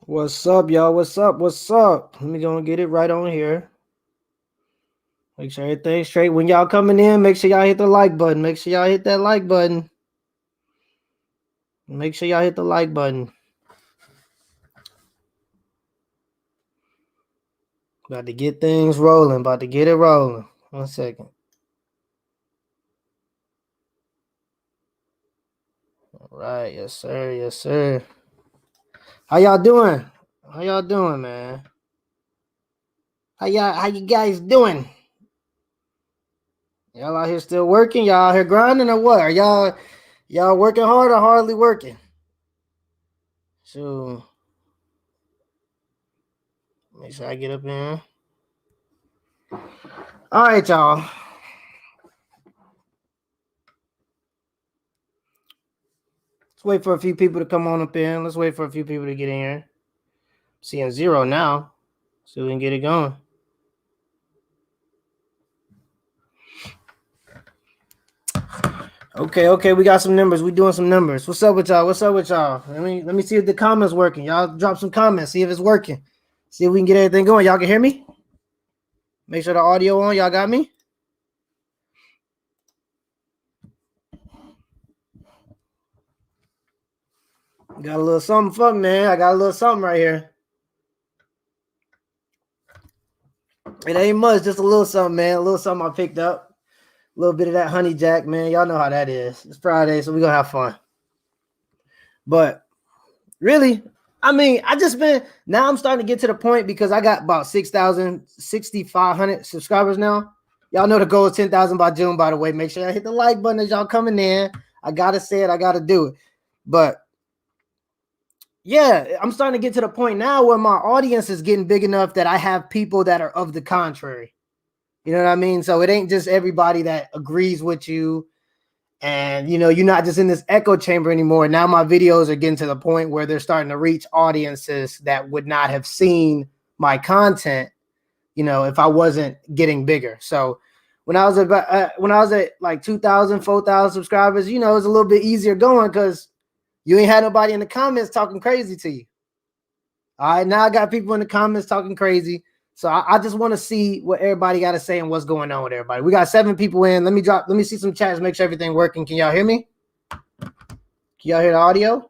What's up, y'all? What's up? What's up? Let me go and get it right on here. Make sure everything's straight. When y'all coming in, make sure y'all hit the like button. Make sure y'all hit that like button. Make sure y'all hit the like button. About to get things rolling. About to get it rolling. 1 second. All right. Yes, sir. Yes, sir. How y'all doing? How y'all doing, man? How you guys doing? Y'all out here still working? Y'all out here grinding or what? Are y'all working hard or hardly working? So make sure I get up in. All right, y'all. Let's wait for a few people to come on up in. Let's wait for a few people to get in here. Seeing 0 now. So we can get it going. Okay, we got some numbers. We doing some numbers. What's up with y'all? Let me see if the comments working. Y'all drop some comments. See if it's working. See if we can get everything going. Y'all can hear me? Make sure the audio on. Y'all got me? Got a little something for me, man. I got a little something right here. It ain't much, just a little something, man. A little something I picked up. A little bit of that honey jack, man. Y'all know how that is. It's Friday, so we're going to have fun. But really, I mean, now I'm starting to get to the point because I got about 6,500 subscribers now. Y'all know the goal is 10,000 by June, by the way. Make sure I hit the like button as y'all coming in. I got to say it. I got to do it. But yeah, I'm starting to get to the point now where my audience is getting big enough that I have people that are of the contrary. You know what I mean? So it ain't just everybody that agrees with you. And, you're not just in this echo chamber anymore. Now my videos are getting to the point where they're starting to reach audiences that would not have seen my content, if I wasn't getting bigger. So when I was at like 2,000, 4,000 subscribers, it was a little bit easier going because you ain't had nobody in the comments talking crazy to you. All right, now I got people in the comments talking crazy. So I just want to see what everybody got to say and what's going on with everybody. We got 7 people in. Let me see some chats, make sure everything working. Can y'all hear me? Can y'all hear the audio?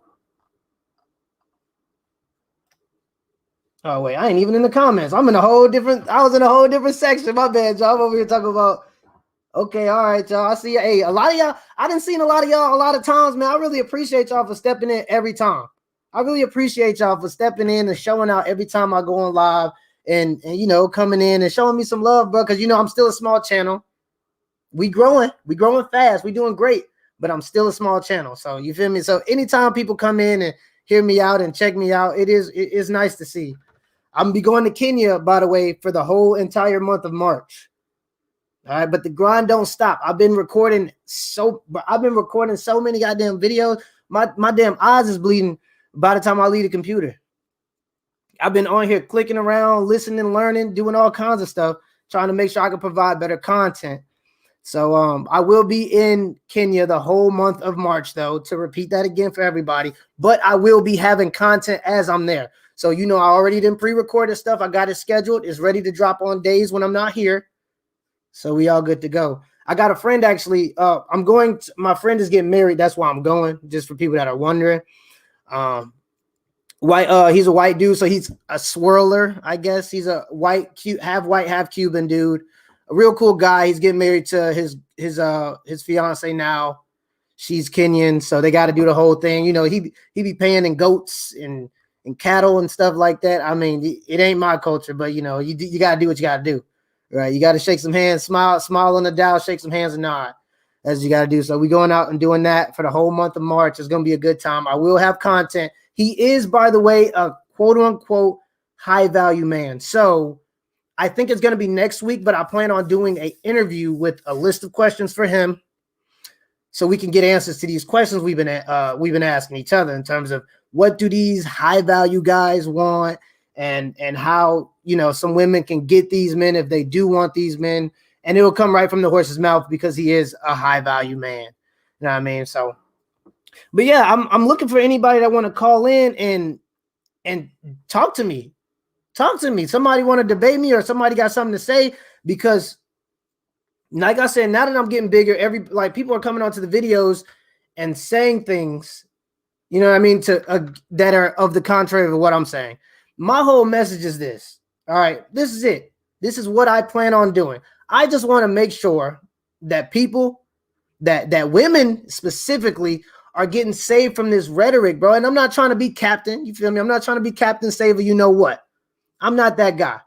Oh, wait, I ain't even in the comments. I was in a whole different section. My bad, y'all. I'm over here talking about, okay, all right, y'all. I see you. Hey, a lot of y'all, I done seen a lot of y'all a lot of times, man. I really appreciate y'all for stepping in every time. I really appreciate y'all for stepping in and showing out every time I go on live. And coming in and showing me some love, bro, because I'm still a small channel. We growing fast. We doing great, but I'm still a small channel. So you feel me? So anytime people come in and hear me out and check me out, it's nice to see. I'm gonna be going to Kenya, by the way, for the whole entire month of March. All right, but the grind don't stop. I've been recording so many goddamn videos. My damn eyes is bleeding by the time I leave the computer. I've been on here clicking around, listening, learning, doing all kinds of stuff, trying to make sure I can provide better content. So I will be in Kenya the whole month of March, though, to repeat that again for everybody. But I will be having content as I'm there. So, I already didn't pre-record this stuff. I got it scheduled. It's ready to drop on days when I'm not here. So we all good to go. I got a friend, actually. My friend is getting married. That's why I'm going, just for people that are wondering. He's a white dude, so he's a swirler, I guess. He's a half white, half Cuban dude. A real cool guy. He's getting married to his fiance now. She's Kenyan, so they got to do the whole thing. He be paying in goats and cattle and stuff like that. I mean, it ain't my culture, but you got to do what you got to do, right? You got to shake some hands, smile on the dial, shake some hands and nod, as you got to do. So we going out and doing that for the whole month of March. It's gonna be a good time. I will have content. He is, by the way, a quote-unquote high-value man. So I think it's going to be next week, but I plan on doing an interview with a list of questions for him so we can get answers to these questions we've been asking each other in terms of what do these high-value guys want and how, some women can get these men if they do want these men. And it will come right from the horse's mouth because he is a high-value man. You know what I mean? So... But yeah, I'm looking for anybody that want to call in and and talk to me. Talk to me. Somebody want to debate me or somebody got something to say, because like I said, now that I'm getting bigger, people are coming onto the videos and saying things, you know what I mean, that are of the contrary of what I'm saying. My whole message is this. All right, this is it. This is what I plan on doing. I just want to make sure that people, that women specifically, are getting saved from this rhetoric, bro. And I'm not trying to be captain. You feel me? I'm not trying to be Captain Saver. You know what? I'm not that guy.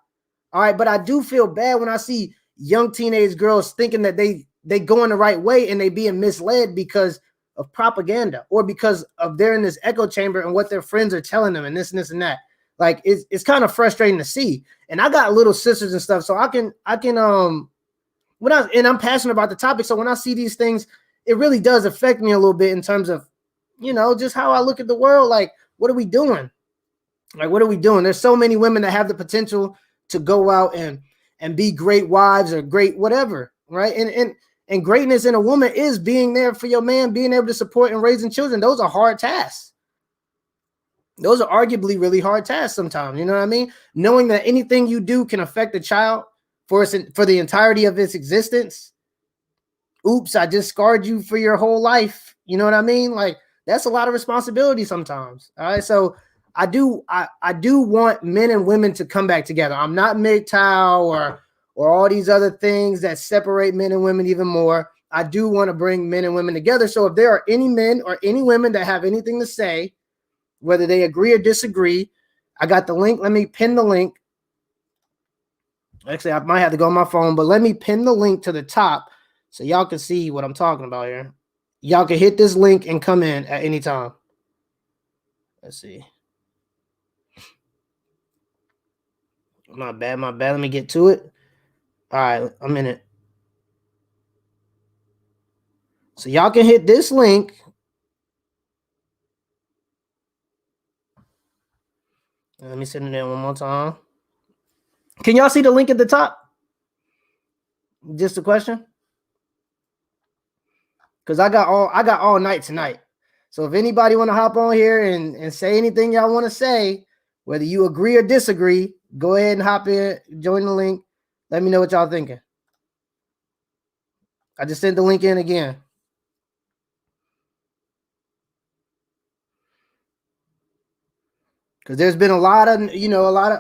All right, but I do feel bad when I see young teenage girls thinking that they going the right way and they being misled because of propaganda, or because of they're in this echo chamber and what their friends are telling them and this and this and that. Like it's kind of frustrating to see. And I got little sisters and stuff, so I can I'm passionate about the topic. So when I see these things, it really does affect me a little bit in terms of, just how I look at the world. Like, what are we doing? Like, what are we doing? There's so many women that have the potential to go out and be great wives or great whatever, right? And greatness in a woman is being there for your man, being able to support and raising children. Those are hard tasks. Those are arguably really hard tasks sometimes. You know what I mean? Knowing that anything you do can affect the child for the entirety of its existence. Oops, I just scarred you for your whole life. You know what I mean? Like, that's a lot of responsibility sometimes. All right. So I do want men and women to come back together. I'm not MGTOW or all these other things that separate men and women even more. I do want to bring men and women together. So if there are any men or any women that have anything to say, whether they agree or disagree, I got the link. Let me pin the link. Actually, I might have to go on my phone, but let me pin the link to the top so y'all can see what I'm talking about here. Y'all can hit this link and come in at any time. Let's see. My bad. Let me get to it. All right, I'm in it. So y'all can hit this link. Let me send it in one more time. Can y'all see the link at the top? Just a question. Because I got all night tonight. So if anybody want to hop on here and say anything y'all want to say, whether you agree or disagree, go ahead and hop in, join the link. Let me know what y'all thinking. I just sent the link in again. Because there's been a lot of,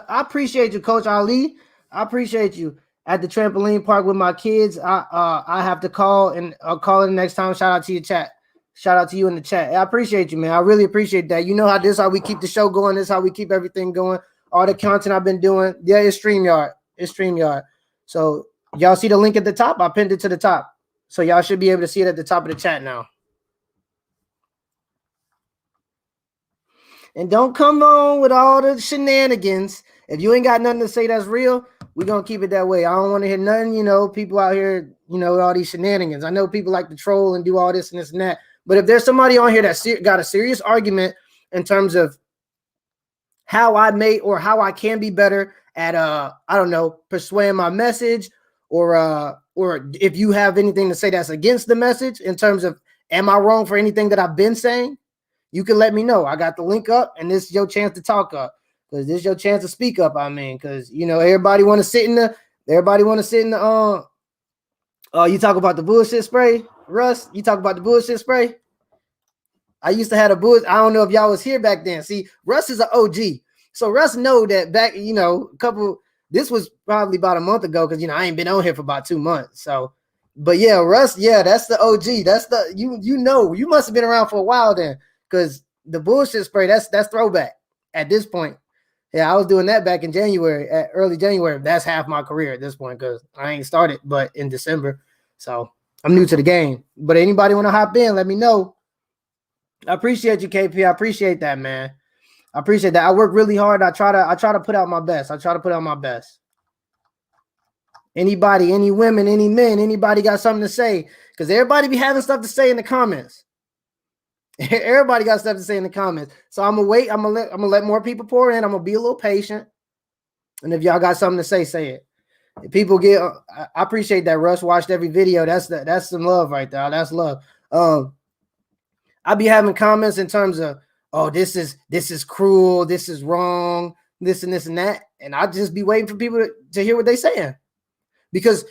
I appreciate you, Coach Ali. I appreciate you at the trampoline park with my kids. I have to call, and I'll call it the next time. Shout out to your chat. Shout out to you in the chat. I appreciate you, man. I really appreciate that. You know how this is how we keep the show going. This is how we keep everything going. All the content I've been doing. Yeah, it's StreamYard. It's StreamYard. So y'all see the link at the top? I pinned it to the top. So y'all should be able to see it at the top of the chat now. And don't come on with all the shenanigans. If you ain't got nothing to say that's real, we're going to keep it that way. I don't want to hear nothing, people out here, all these shenanigans. I know people like to troll and do all this and this and that. But if there's somebody on here that's got a serious argument in terms of how I may or how I can be better at, I don't know, persuading my message, or if you have anything to say that's against the message in terms of, am I wrong for anything that I've been saying? You can let me know. I got the link up, and this is your chance to talk up, because this is your chance to speak up. I mean, because everybody want to sit in the. You talk about the bullshit spray, Russ. You talk about the bullshit spray. I used to have a bullshit. I don't know if y'all was here back then. See, Russ is an OG, so Russ know that back. This was probably about a month ago, because I ain't been on here for about 2 months. So, but yeah, Russ, yeah, that's the OG. That's the you must have been around for a while then. Because the bullshit spray, that's throwback at this point. Yeah, I was doing that back in January, early January. That's half my career at this point, because I ain't started but in December. So I'm new to the game. But anybody want to hop in, let me know. I appreciate you, KP. I appreciate that, man. I appreciate that. I work really hard. I try to put out my best. Anybody, any women, any men, anybody got something to say? Because everybody be having stuff to say in the comments. Everybody got stuff to say in the comments. So I'm gonna wait. I'm gonna let more people pour in. I'm gonna be a little patient. And if y'all got something to say, say it. If people get, I appreciate that. Russ watched every video. That's some love right there. That's love. I be having comments in terms of oh, this is cruel, this is wrong, this and this and that, and I just be waiting for people to hear what they saying, because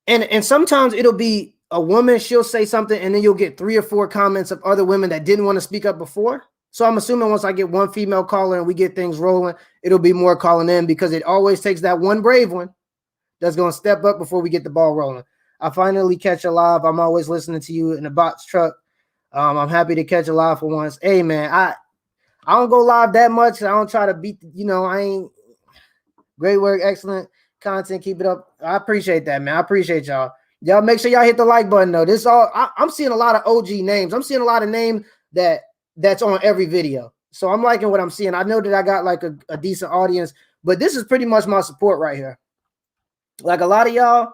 and sometimes it'll be a woman, she'll say something, and then you'll get 3 or 4 comments of other women that didn't want to speak up before. So I'm assuming once I get one female caller and we get things rolling, it'll be more calling in, because it always takes that one brave one that's going to step up before we get the ball rolling. I finally catch a live. I'm always listening to you in the box truck. I'm happy to catch a live for once. Hey, man, I don't go live that much. I don't try to beat, I ain't. Great work, excellent content. Keep it up. I appreciate that, man. I appreciate y'all. Y'all make sure y'all hit the like button, though. This all I'm seeing a lot of OG names. I'm seeing a lot of names that's on every video. So I'm liking what I'm seeing. I know that I got like a decent audience, but this is pretty much my support right here. Like a lot of y'all,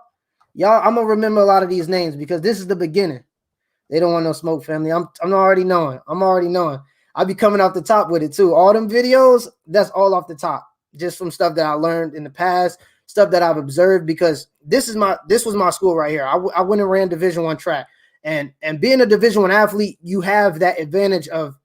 I'm gonna remember a lot of these names because this is the beginning. They don't want no smoke, family. I'm already knowing. I'll be coming off the top with it too. All them videos, that's all off the top, just from stuff that I learned in the past, stuff that I've observed, because this was my school right here. I went and ran Division I track, and being a Division I athlete, you have that advantage of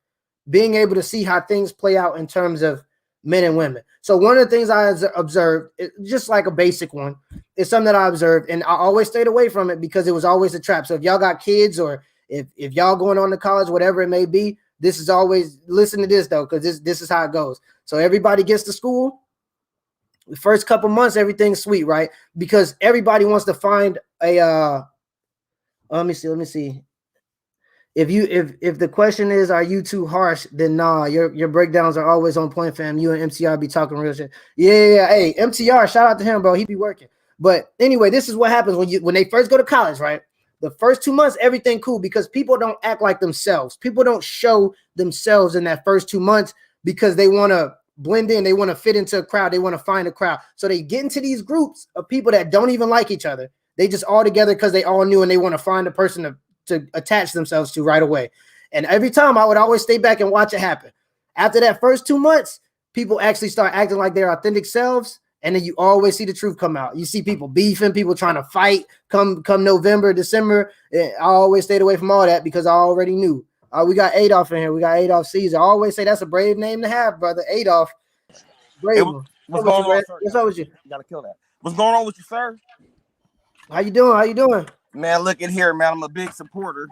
being able to see how things play out in terms of men and women. So one of the things I observed, just like a basic one, is something that I observed, and I always stayed away from it because it was always a trap. So if y'all got kids, or if y'all going on to college, whatever it may be, this is always, listen to this though, because this is how it goes. So everybody gets to school. The first couple months, everything's sweet, right? Because everybody wants to find a let me see. If the question is, are you too harsh? Then nah, your breakdowns are always on point, fam. You and MTR be talking real shit. Yeah. Hey, MTR, shout out to him, bro. He be working. But anyway, this is what happens when they first go to college, right? The first 2 months, everything cool, because people don't act like themselves. People don't show themselves in that first 2 months because they want to blend in. They want to fit into a crowd. They want to find a crowd. So they get into these groups of people that don't even like each other. They just all together because they all knew, and they want to find a person to attach themselves to right away. And every time I would always stay back and watch it happen. After that first 2 months, people actually start acting like their authentic selves. And then you always see the truth come out. You see people beefing, people trying to fight come November, December. I always stayed away from all that because I already knew. We got Adolf in here. We got Adolf Caesar. I always say that's a brave name to have, brother. Adolf. Brave one. What's going on, sir? What's up with you? You gotta kill that. What's going on with you, sir? How you doing? Man, look at here, man. I'm a big supporter.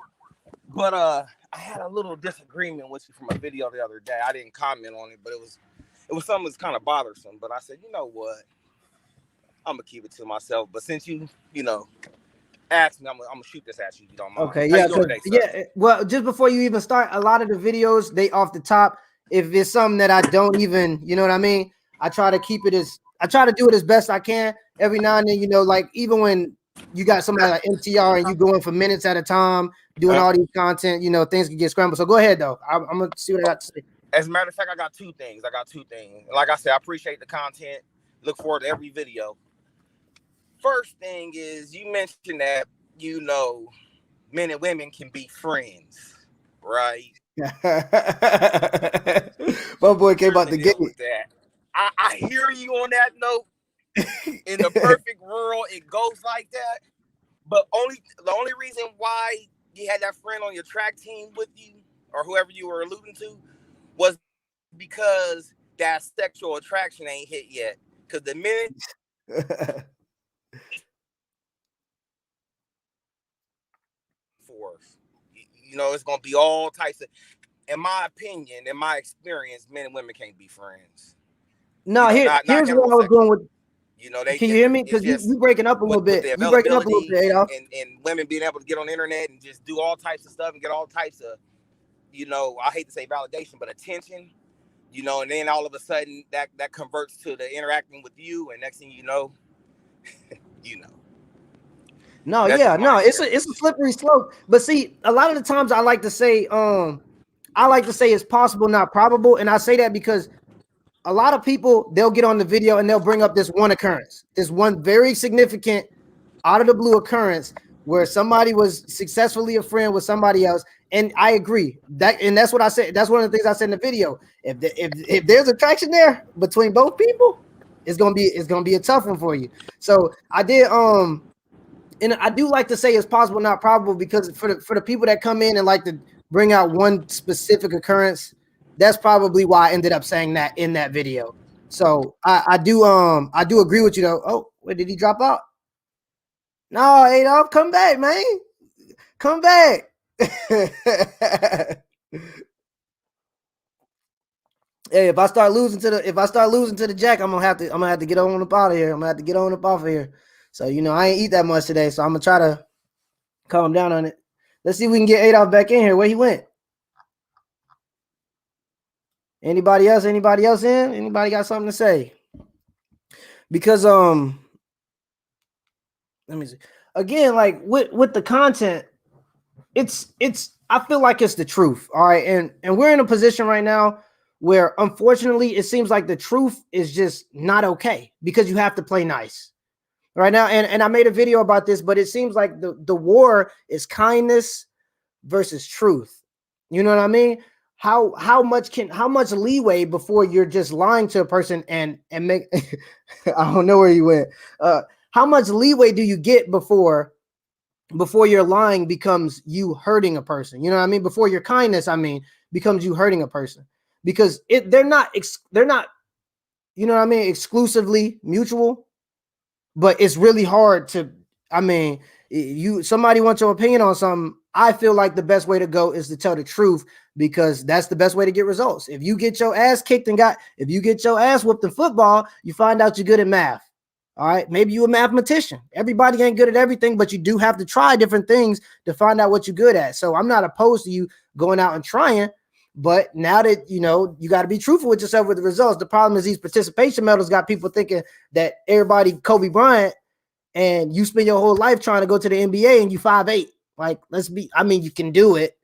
But I had a little disagreement with you from a video the other day. I didn't comment on it, but it was something that's kind of bothersome. But I said, you know what? I'm gonna keep it to myself. But since you asked me, I'm gonna shoot this at you. If you don't mind. Okay, yeah, yeah. Well, just before you even start, a lot of the videos, they off the top. If it's something that I don't even, you know what I mean, I try to do it as best I can. Every now and then, like even when you got somebody like MTR and you going for minutes at a time doing all these content, things can get scrambled. So go ahead though. I'm gonna see what I got to say. As a matter of fact, I got two things. Like I said, I appreciate the content. Look forward to every video. First thing is, you mentioned that, men and women can be friends, right? My boy came out the gate. I hear you on that note. In the perfect world, it goes like that. But the only reason why you had that friend on your track team with you, or whoever you were alluding to, was because that sexual attraction ain't hit yet. Because the minute force, it's gonna be all types of. In my opinion, in my experience, men and women can't be friends. No, here's where I was going with. Can you hear me? Because you breaking up a little bit. You breaking up a little bit, Adolf. And women being able to get on the internet and just do all types of stuff and get all types of, I hate to say validation, but attention, and then all of a sudden that converts to the interacting with you, and next thing you know. No, it's a slippery slope. But see, a lot of the times I like to say it's possible, not probable, and I say that because a lot of people, they'll get on the video and they'll bring up this one occurrence, this one very significant out of the blue occurrence where somebody was successfully a friend with somebody else. And I agree and that's what I said. That's one of the things I said in the video. If there's attraction there between both people, it's gonna be a tough one for you. So I did and I do like to say it's possible, not probable, because for the people that come in and like to bring out one specific occurrence. That's probably why I ended up saying that in that video. So I do agree with you though. Oh, where did he drop out? No, Adolf, come back, man. Come back. Hey, if I start losing to the Jack, I'm gonna have to get on up out of here. I'm gonna have to get on up off of here. So I ain't eat that much today, so I'm gonna try to calm down on it. Let's see if we can get Adolf back in here. Where he went? Anybody else? Anybody else in? Anybody got something to say? Because let me see. Again, like with the content, it's I feel like it's the truth. All right, and we're in a position right now where unfortunately it seems like the truth is just not okay because you have to play nice right now. And I made a video about this, but it seems like the war is kindness versus truth. You know what I mean? How much leeway before you're just lying to a person and make I don't know where you went. How much leeway do you get before your lying becomes you hurting a person? You know what I mean? Before your kindness, I mean, becomes you hurting a person, because they're not you know what I mean, exclusively mutual, but it's really hard to, I mean, somebody wants your opinion on something. I feel like the best way to go is to tell the truth, because that's the best way to get results. If you get your ass kicked if you get your ass whooped in football, you find out you're good at math. All right, maybe you're a mathematician. Everybody ain't good at everything, but you do have to try different things to find out what you're good at. So I'm not opposed to you going out and trying, but now that you got to be truthful with yourself with the results. The problem is these participation medals got people thinking that everybody Kobe Bryant, and you spend your whole life trying to go to the NBA and you 5'8". Like, you can do it.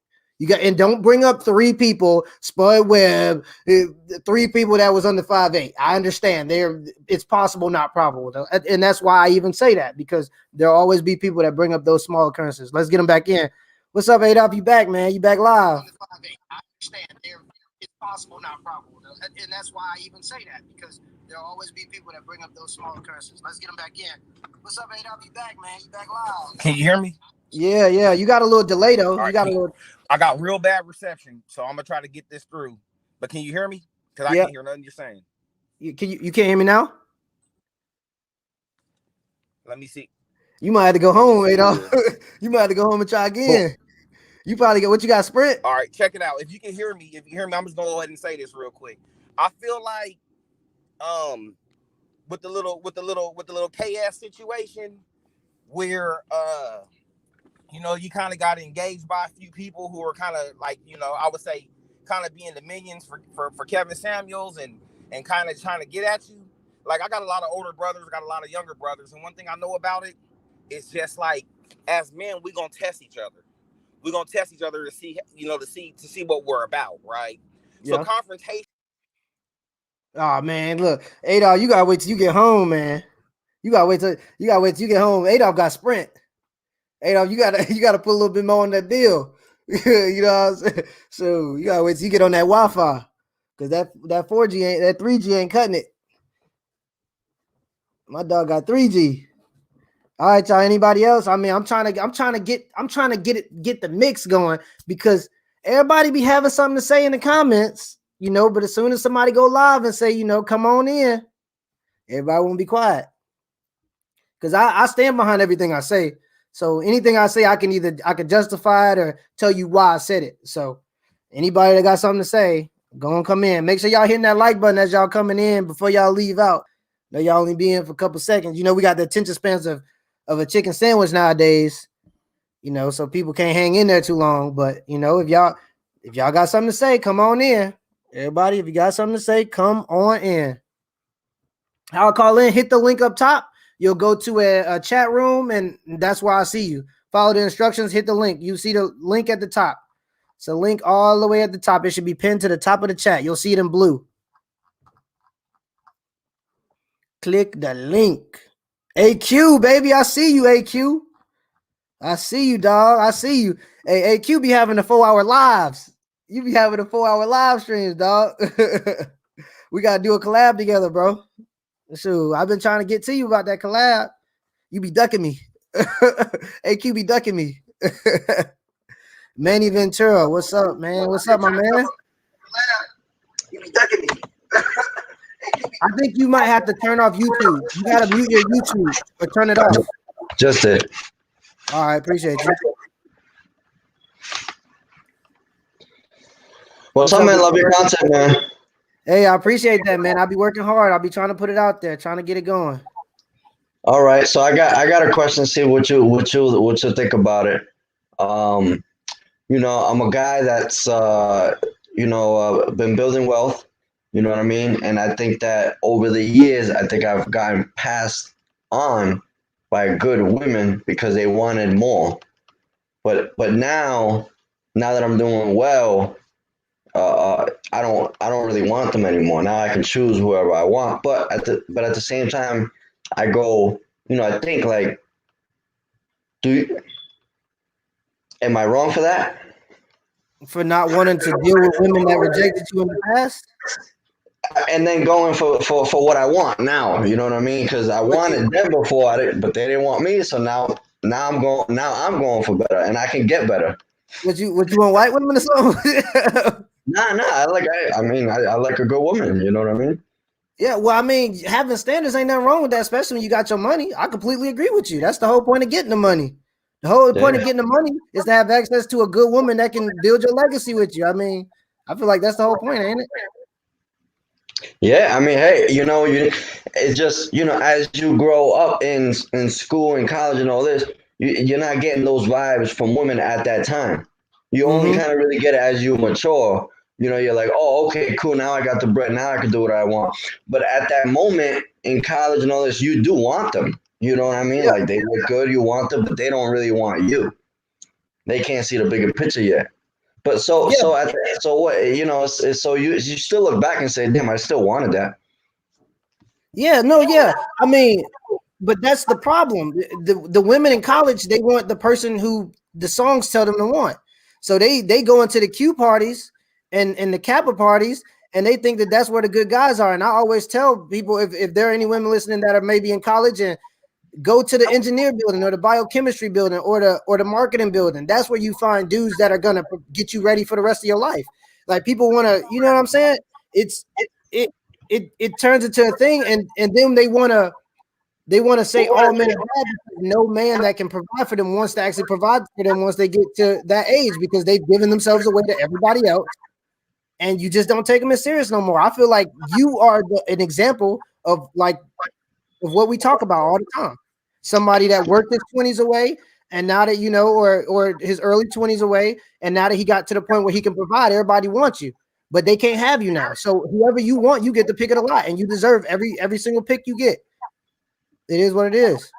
And don't bring up 3 people, Spud Webb, 3 people that was under 5'8". I understand it's possible, not probable though. And that's why I even say that, because there'll always be people that bring up those small occurrences. Let's get them back in. What's up, Adolf? You back, man? You back live? I understand it's possible, not probable though. And that's why I even say that, because there'll always be people that bring up those small occurrences. Let's get them back in. What's up, Adolf? You back, man? You back live? Can you hear me? Yeah. You got a little delay though. Right, I got real bad reception, so I'm gonna try to get this through. But can you hear me? Because I can't hear nothing you're saying. You can't hear me now? Let me see. You might have to go home, Adolf. You might have to go home and try again. Cool. You probably got what you got, Sprint. All right, check it out. If you hear me, I'm just gonna go ahead and say this real quick. I feel like with the little KS situation where you kind of got engaged by a few people who are kind of like, I would say kind of being the minions for Kevin Samuels and kind of trying to get at you. Like, I got a lot of older brothers, I got a lot of younger brothers, and one thing I know about it is just like, as men, we're gonna test each other. We're gonna test each other to see, to see what we're about, right? Yeah. So confrontation. Oh man, look, Adolf, you gotta wait till you get home, man. You gotta wait till you get home. Adolf got Sprint. Adolf, you gotta put a little bit more on that bill. You know what I'm saying? So you gotta wait till you get on that Wi-Fi, because that 4G that 3G ain't cutting it. My dog got 3G. All right, y'all. Anybody else? I mean, I'm trying to get the mix going, because everybody be having something to say in the comments, but as soon as somebody go live and say, come on in, everybody won't be quiet. Because I stand behind everything I say. So anything I say, I can justify it or tell you why I said it. So anybody that got something to say, go and come in. Make sure y'all hitting that like button as y'all coming in before y'all leave out. Know y'all only be in for a couple seconds. We got the attention spans of a chicken sandwich nowadays. So people can't hang in there too long. But if y'all got something to say, come on in. Everybody, if you got something to say, come on in. I'll call in. Hit the link up top. You'll go to a chat room, and that's where I see you. Follow the instructions. Hit the link. You see the link at the top. It's a link all the way at the top. It should be pinned to the top of the chat. You'll see it in blue. Click the link. AQ, baby, I see you, AQ. I see you, dog. I see you. Hey, AQ be having the 4-hour lives. You be having the 4-hour live streams, dog. We got to do a collab together, bro. So I've been trying to get to you about that collab. You be ducking me. AQ be ducking me. Manny Ventura, what's up, man? What's up, my man? You be ducking me. I think you might have to turn off YouTube. You gotta mute your YouTube or turn it off. Just did. All right, appreciate you. What's up, man? Love your content, man. Hey, I appreciate that, man. I'll be working hard. I'll be trying to put it out there, trying to get it going. All right, so I got a question. See what you think about it. I'm a guy that's been building wealth. You know what I mean? And I think that over the years, I think I've gotten passed on by good women because they wanted more. But now that I'm doing well, I don't really want them anymore. Now I can choose whoever I want. But at the same time, I go, I think like, am I wrong for that? For not wanting to deal with women that rejected you in the past? And then going for what I want now, you know what I mean? Because I wanted them before, but they didn't want me. So now I'm going for better, and I can get better. Would you want white women or something? Nah. I like a good woman. You know what I mean? Yeah. Well, I mean, having standards ain't nothing wrong with that, especially when you got your money. I completely agree with you. That's the whole point of getting the money. The whole point of getting the money is to have access to a good woman that can build your legacy with you. I mean, I feel like that's the whole point, ain't it? Yeah, I mean, hey, it's just, as you grow up in school and college and all this, you're not getting those vibes from women at that time. You only kind of really get it as you mature. You're like, oh, okay, cool. Now I got the bread. Now I can do what I want. But at that moment in college and all this, you do want them. You know what I mean? Yeah. Like they look good, you want them, but they don't really want you. They can't see the bigger picture yet. But so what, so you still look back and say, damn, I still wanted that. Yeah, no, yeah. I mean, but that's the problem. The women in college, they want the person who the songs tell them to want. So they go into the Q parties and the Kappa parties, and they think that that's where the good guys are. And I always tell people, if there are any women listening that are maybe in college, and go to the engineer building or the biochemistry building or the marketing building. That's where you find dudes that are gonna get you ready for the rest of your life. Like people want to, you know what I'm saying? It turns into a thing, and then they want to say all men are bad because no man that can provide for them wants to actually provide for them once they get to that age, because they've given themselves away to everybody else, and you just don't take them as serious no more. I feel like you are an example of what we talk about all the time. Somebody that worked his 20s away, and now that or his early 20s away, and now that he got to the point where he can provide, everybody wants you, but they can't have you now. So whoever you want, you get to pick it a lot, and you deserve every single pick you get. It is what it is.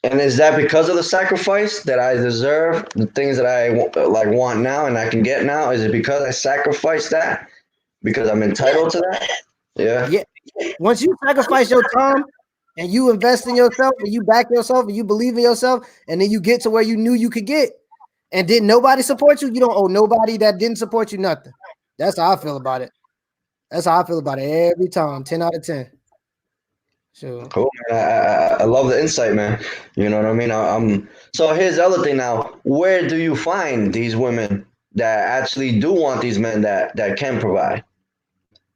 And is that because of the sacrifice that I deserve, the things that I want now and I can get now? Is it because I sacrificed that? Because I'm entitled to that? Yeah. Once you sacrifice your time and you invest in yourself and you back yourself and you believe in yourself, and then you get to where you knew you could get, and didn't nobody support you, you don't owe nobody that didn't support you nothing. That's how I feel about it. That's how I feel about it every time. 10 out of 10. Sure. Cool, man. I love the insight, man. You know what I mean? So here's the other thing now. Where do you find these women that actually do want these men that can provide?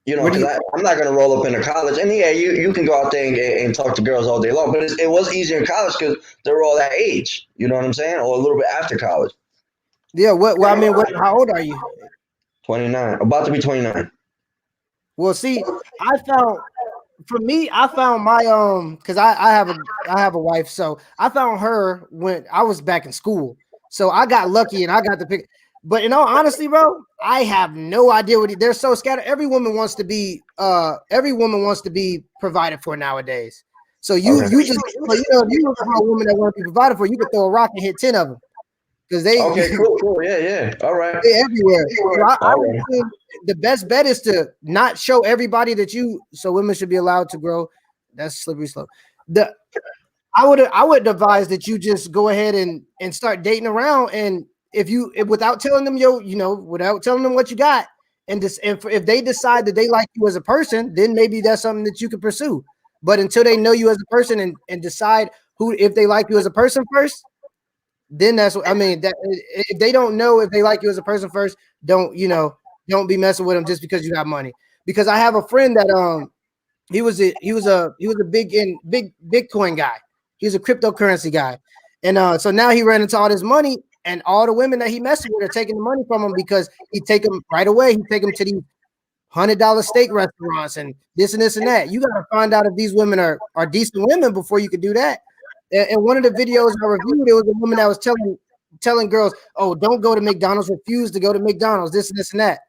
Because I'm not going to roll up into college. And yeah, you can go out there and talk to girls all day long, but it was easier in college because they were all that age. You know what I'm saying? Or a little bit after college. Yeah. How old are you? 29. About to be 29. Well, see, I found my because I have a wife, so I found her when I was back in school. So I got lucky and I got to pick. But in all honesty, bro, I have no idea they're so scattered. Every woman wants to be provided for nowadays. So if you look for a woman that wants to be provided for, you could throw a rock and hit 10 of them. Because cool. Yeah. All right. They're everywhere. So the best bet is to not show everybody so women should be allowed to grow. That's slippery slope. I would advise that you just go ahead and start dating around, and without telling them without telling them what you got, and if they decide that they like you as a person, then maybe that's something that you could pursue. But until they know you as a person and decide if they like you as a person first, then that's what I mean. That if they don't know if they like you as a person first, don't don't be messing with them just because you got money. Because I have a friend that he was a big Bitcoin guy. He was a cryptocurrency guy, and so now he ran into all this money, and all the women that he messed with are taking the money from him because he take them right away. He take them to these $100 steak restaurants and this and this and that. You got to find out if these women are decent women before you could do that. And one of the videos I reviewed, there was a woman that was telling girls, "Oh, don't go to McDonald's. Refuse to go to McDonald's. This and this and that."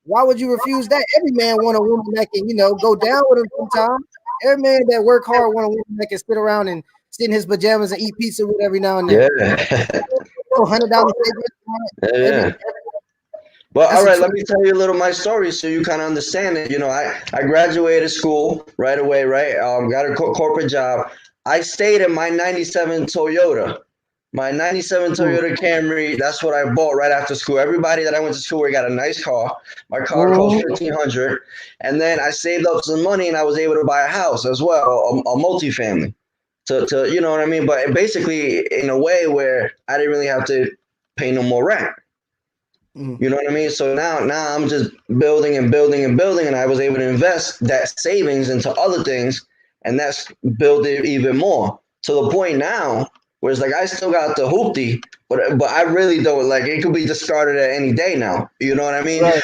Why would you refuse that? Every man want a woman that can, go down with him sometimes. Every man that work hard want a woman that can sit around and sit in his pajamas and eat pizza with every now and then. Yeah. $100 Yeah. Well, That's all a right, tr- let me tell you a little of my story so you kind of understand it. I graduated school right away, right? Got a corporate job. I stayed in my 97 Toyota. My 97 Toyota Camry, that's what I bought right after school. Everybody that I went to school with got a nice car. My car cost 1,500. And then I saved up some money and I was able to buy a house as well, a multifamily. To you know what I mean? But basically in a way where I didn't really have to pay no more rent. You know what I mean? So now I'm just building and building and building, and I was able to invest that savings into other things, and that's built it even more to the point now where it's like I still got the hoopty, but I really don't like it could be discarded at any day now. You know what I mean? Right.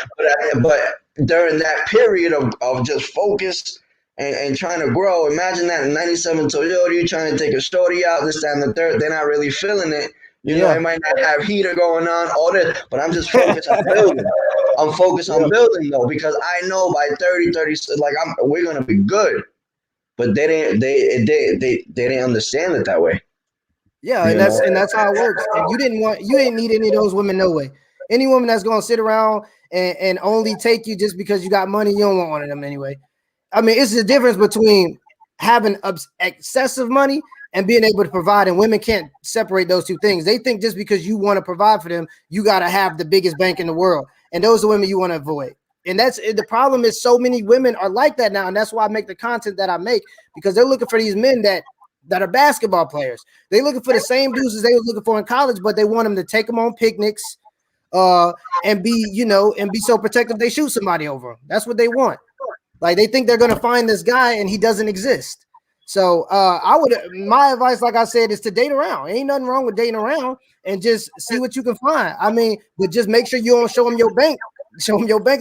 But during that period of just focus and trying to grow, imagine that in 97 Toyota, you trying to take a shorty out, this, that, and the third, they're not really feeling it. You know, it might not have heater going on, all this, but I'm just focused on building. I'm focused on building though, because I know by 30, like we're gonna be good. But they didn't understand it that way. Yeah, and that's how it works. And you didn't need any of those women no way. Any woman that's gonna sit around and only take you just because you got money, you don't want one of them anyway. I mean, it's the difference between having excessive money and being able to provide, and women can't separate those two things. They think just because you want to provide for them, you got to have the biggest bank in the world, and those are women you want to avoid. And that's the problem is so many women are like that now, and that's why I make the content that I make, because they're looking for these men that are basketball players. They're looking for the same dudes as they were looking for in college, but they want them to take them on picnics, and be so protective they shoot somebody over them. That's what they want. Like they think they're gonna find this guy and he doesn't exist. So my advice, like I said, is to date around. Ain't nothing wrong with dating around and just see what you can find. I mean, but just make sure you don't show them your bank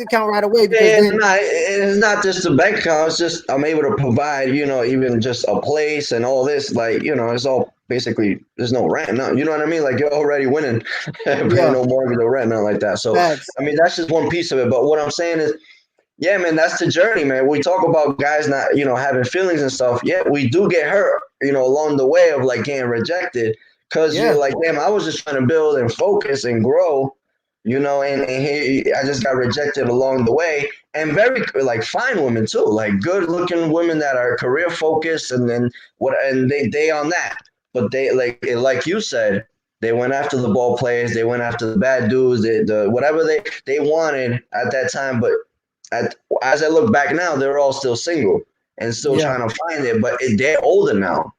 account right away, because it's not just the bank account. It's just I'm able to provide, even just a place and all this. Like, it's all basically there's no rent. No, you know what I mean? Like you're already winning, paying no mortgage or rent, nothing like that. So Facts. I mean, that's just one piece of it. But what I'm saying is, yeah, man, that's the journey, man. We talk about guys not, having feelings and stuff. Yeah, we do get hurt, along the way of like getting rejected, because you're like, damn, I was just trying to build and focus and grow, and here I just got rejected along the way. And very like fine women too, like good looking women that are career focused, and then they on that. But they like you said, they went after the ball players, they went after the bad dudes, the whatever they wanted at that time, but as I look back now, they're all still single and still trying to find it, but they're older now.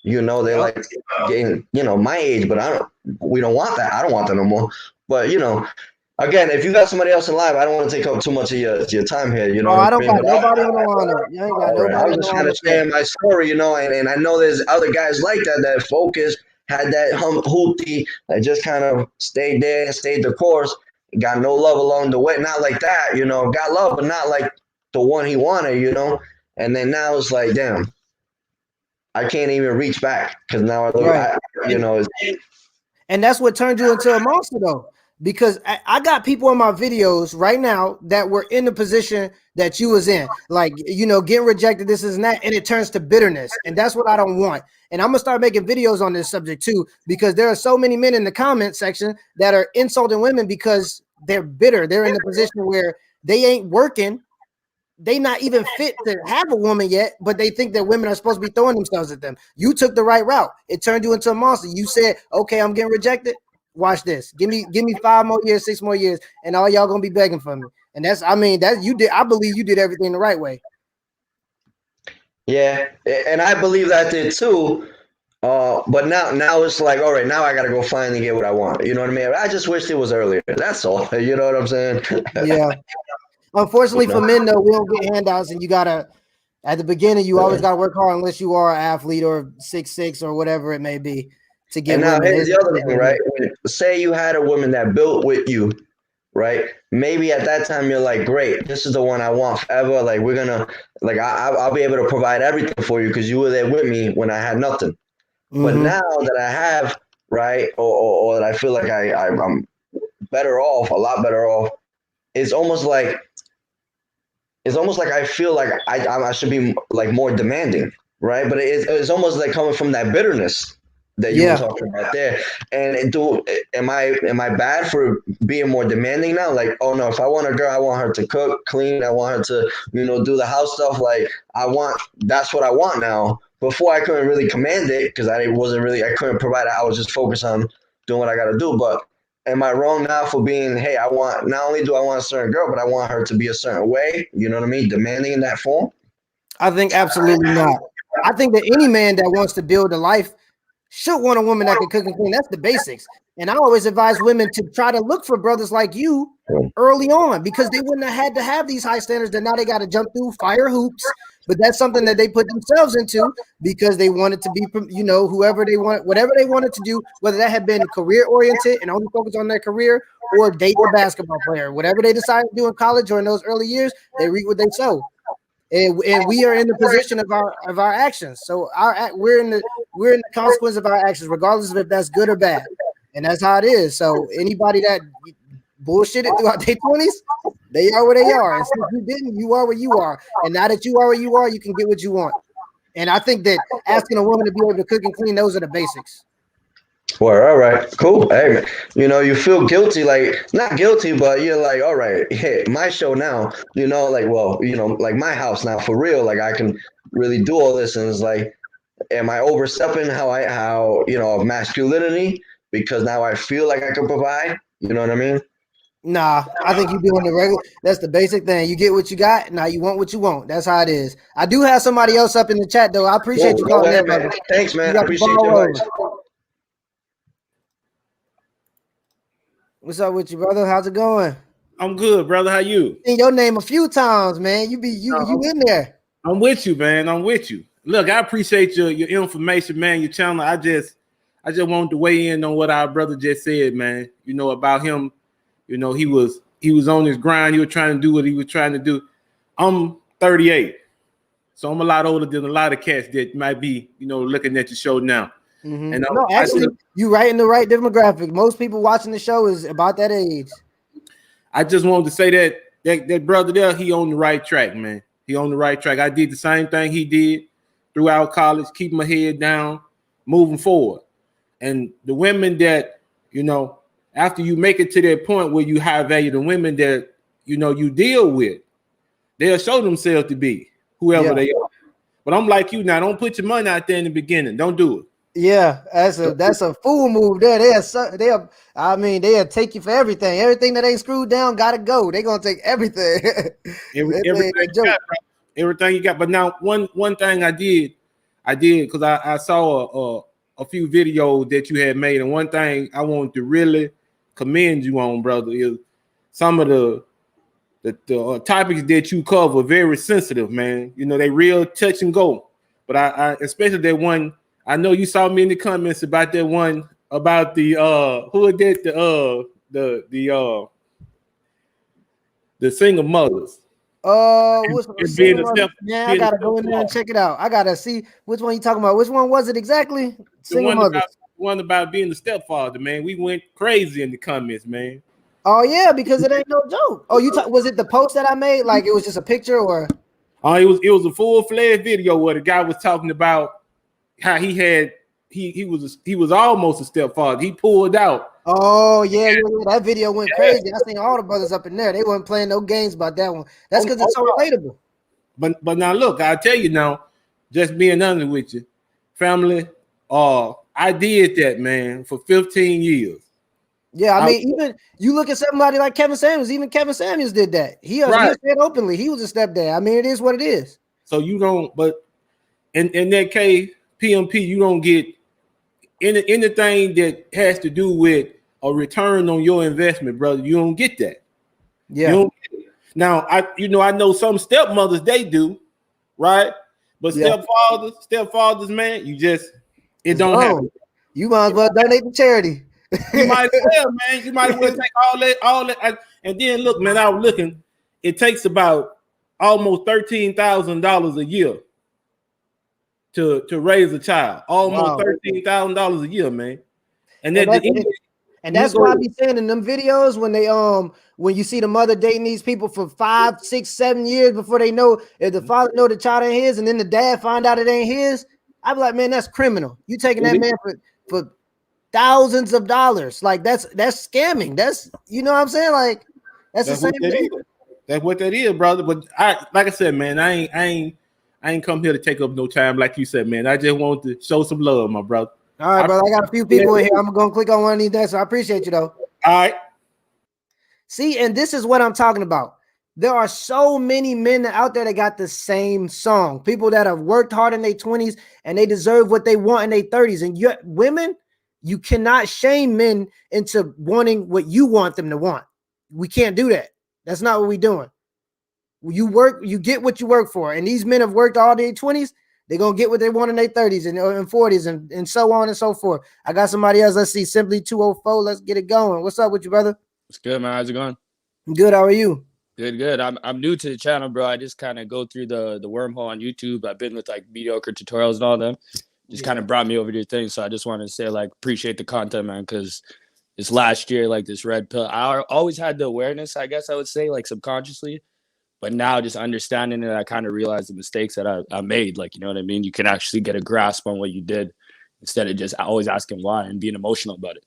They're like getting, my age, but we don't want that. I don't want that no more. But again, if you got somebody else in live, I don't want to take up too much of your time here. You know what I I don't mean? got nobody on the line. You ain't got nobody I was on the just line. kind of sharing my story, and I know there's other guys like that focus, had that hoopty, that just kind of stayed there and stayed the course, got no love along the way. Not like that, got love, but not like the one he wanted, And then now it's like, damn, I can't even reach back because now I look, And that's what turned you into a monster, though, because I got people in my videos right now that were in the position that you was in, like, getting rejected, this and that, and it turns to bitterness. And that's what I don't want. And I'm going to start making videos on this subject too, because there are so many men in the comment section that are insulting women because they're bitter. They're in the position where they ain't working. They not even fit to have a woman yet, but they think that women are supposed to be throwing themselves at them. You took the right route. It turned you into a monster. You said, okay, I'm getting rejected. Watch this. Give me 5 more years, 6 more years, and all y'all gonna be begging for me. And that you did. I believe you did everything the right way. Yeah, and I believe that did too. But now it's like, all right, now I gotta go finally get what I want. You know what I mean? I just wished it was earlier. That's all. You know what I'm saying? Yeah. Unfortunately You for know? men, though, we don't get handouts, and you gotta at the beginning, you always gotta work hard unless you are an athlete or 6'6" or whatever it may be to get And now women. here's the other thing, right? Say you had a woman that built with you, right? Maybe at that time you're like, great, this is the one I want forever. Like we're gonna, like I'll be able to provide everything for you because you were there with me when I had nothing. But Mm-hmm. now that I have, right, or that I feel like I'm better off, a lot better off, it's almost like I feel like I should be like more demanding, right? But it's almost like coming from that bitterness that you were Yeah. talking about there. And am I bad for being more demanding now? Like, oh no, if I want a girl, I want her to cook, clean, I want her to do the house stuff. Like that's what I want now. Before I couldn't really command it because I couldn't provide it. I was just focused on doing what I got to do. But am I wrong now for being, hey, I want, not only do I want a certain girl, but I want her to be a certain way, you know what I mean? Demanding in that form? I think absolutely not. I think that any man that wants to build a life should want a woman that can cook and clean. That's the basics. And I always advise women to try to look for brothers like you early on because they wouldn't have had to have these high standards that now they got to jump through fire hoops. But that's something that they put themselves into because they wanted to be, whoever they want, whatever they wanted to do, whether that had been career oriented and only focus on their career or date the basketball player, whatever they decided to do in college or in those early years, they reap what they sow. And we are in the position of our actions. So we're in the consequence of our actions, regardless of if that's good or bad. And that's how it is. So anybody that bullshitted throughout their 20s, they are where they are. And since you didn't, you are where you are. And now that you are where you are, you can get what you want. And I think that asking a woman to be able to cook and clean, those are the basics. Well, all right, cool. Hey, man, you feel guilty, like not guilty, but you're like, all right, hey, my show now, like, well, like my house now for real, like I can really do all this, and it's like, am I overstepping how of masculinity because now I feel like I can provide? You know what I mean? Nah, I think you're doing the regular. That's the basic thing. You get what you got. Now you want what you want. That's how it is. I do have somebody else up in the chat though. I appreciate you calling in, brother. Thanks, man. You I got the appreciate ball your rolling. advice. What's up with you, brother? How's it going? I'm good, brother. How you? Seen your name a few times, man. You in there. I'm with you, man. I'm with you. Look, I appreciate your information, man. Your channel. I just wanted to weigh in on what our brother just said, man. About him. He was on his grind. He was trying to do what he was trying to do. I'm 38, so I'm a lot older than a lot of cats that might be, looking at the show now. Mm-hmm. And no, actually, you right in the right demographic. Most people watching the show is about that age. I just wanted to say that brother there, he on the right track, man. He on the right track. I did the same thing he did throughout college, keeping my head down, moving forward. And the women that, after you make it to that point where you high value, the women that, you deal with, they'll show themselves to be whoever they are. But I'm like you now, don't put your money out there in the beginning. Don't do it. Yeah, that's a fool move there. They'll take you for everything. Everything that ain't screwed down gotta go. They're gonna take everything. Everything you got. But now one thing I did because I saw a few videos that you had made, and one thing I wanted to really commend you on, brother, is some of the topics that you cover very sensitive, man. They real touch and go. But I especially that one. I know you saw me in the comments about that one about the who did the single mothers. What's single mothers? Yeah, I gotta go in there and check it out. I gotta see which one you talking about. Which one was it exactly? Single mothers. One about being the stepfather, man. We went crazy in the comments, man. Oh yeah, because it ain't no joke. Oh, was it the post that I made? Like it was just a picture, or? It was a full-fledged video where the guy was talking about how he was almost a stepfather. He pulled out. Oh yeah, that video went crazy. I seen all the brothers up in there. They weren't playing no games about that one. That's because it's so relatable. But now look, I'll tell you now, just being honest with you, family. I did that, man, for 15 years. Yeah, I mean, even you look at somebody like Kevin Samuels. Even Kevin Samuels did that. He said openly he was a stepdad. I mean, it is what it is. So you don't. But in that case, PMP, you don't get anything that has to do with a return on your investment, brother, you don't get that. Yeah. You don't get it. Now, I know some stepmothers, they do, right? But stepfathers, man, it don't happen. You might as well donate to charity. You might as well, man. You might as well take all that. And then look, man, I was looking. It takes about almost $13,000 a year to raise a child. Almost $13,000 a year, man. And that's why I be saying in them videos when they when you see the mother dating these people for 5, 6, 7 years before they know if the father know the child ain't his, and then the dad find out it ain't his, I be like, man, that's criminal. You taking that man for thousands of dollars. Like that's scamming. That's, you know what I'm saying? Like that's the same thing. That's what that is, brother. But like I said, man, I ain't come here to take up no time, like you said, man. I just want to show some love, my brother. All right, brother. I got a few people in here. I'm gonna click on one of these days. So I appreciate you though. All right. See, and this is what I'm talking about. There are so many men out there that got the same song. People that have worked hard in their 20s and they deserve what they want in their 30s. And women, you cannot shame men into wanting what you want them to want. We can't do that. That's not what we're doing. You get what you work for. And these men have worked all their 20s. They're going to get what they want in their 30s and 40s and so on and so forth. I got somebody else. Let's see. Simply 204. Let's get it going. What's up with you, brother? It's good, man. How's it going? Good. How are you? Good. I'm new to the channel, bro. I just kind of go through the wormhole on YouTube. I've been with like mediocre tutorials and all them. Just kind of brought me over to your thing. So I just wanted to say, like, appreciate the content, man, because this last year, like this red pill, I always had the awareness, I guess I would say, like subconsciously. But now just understanding it, I kind of realized the mistakes that I made. Like, you know what I mean? You can actually get a grasp on what you did instead of just always asking why and being emotional about it.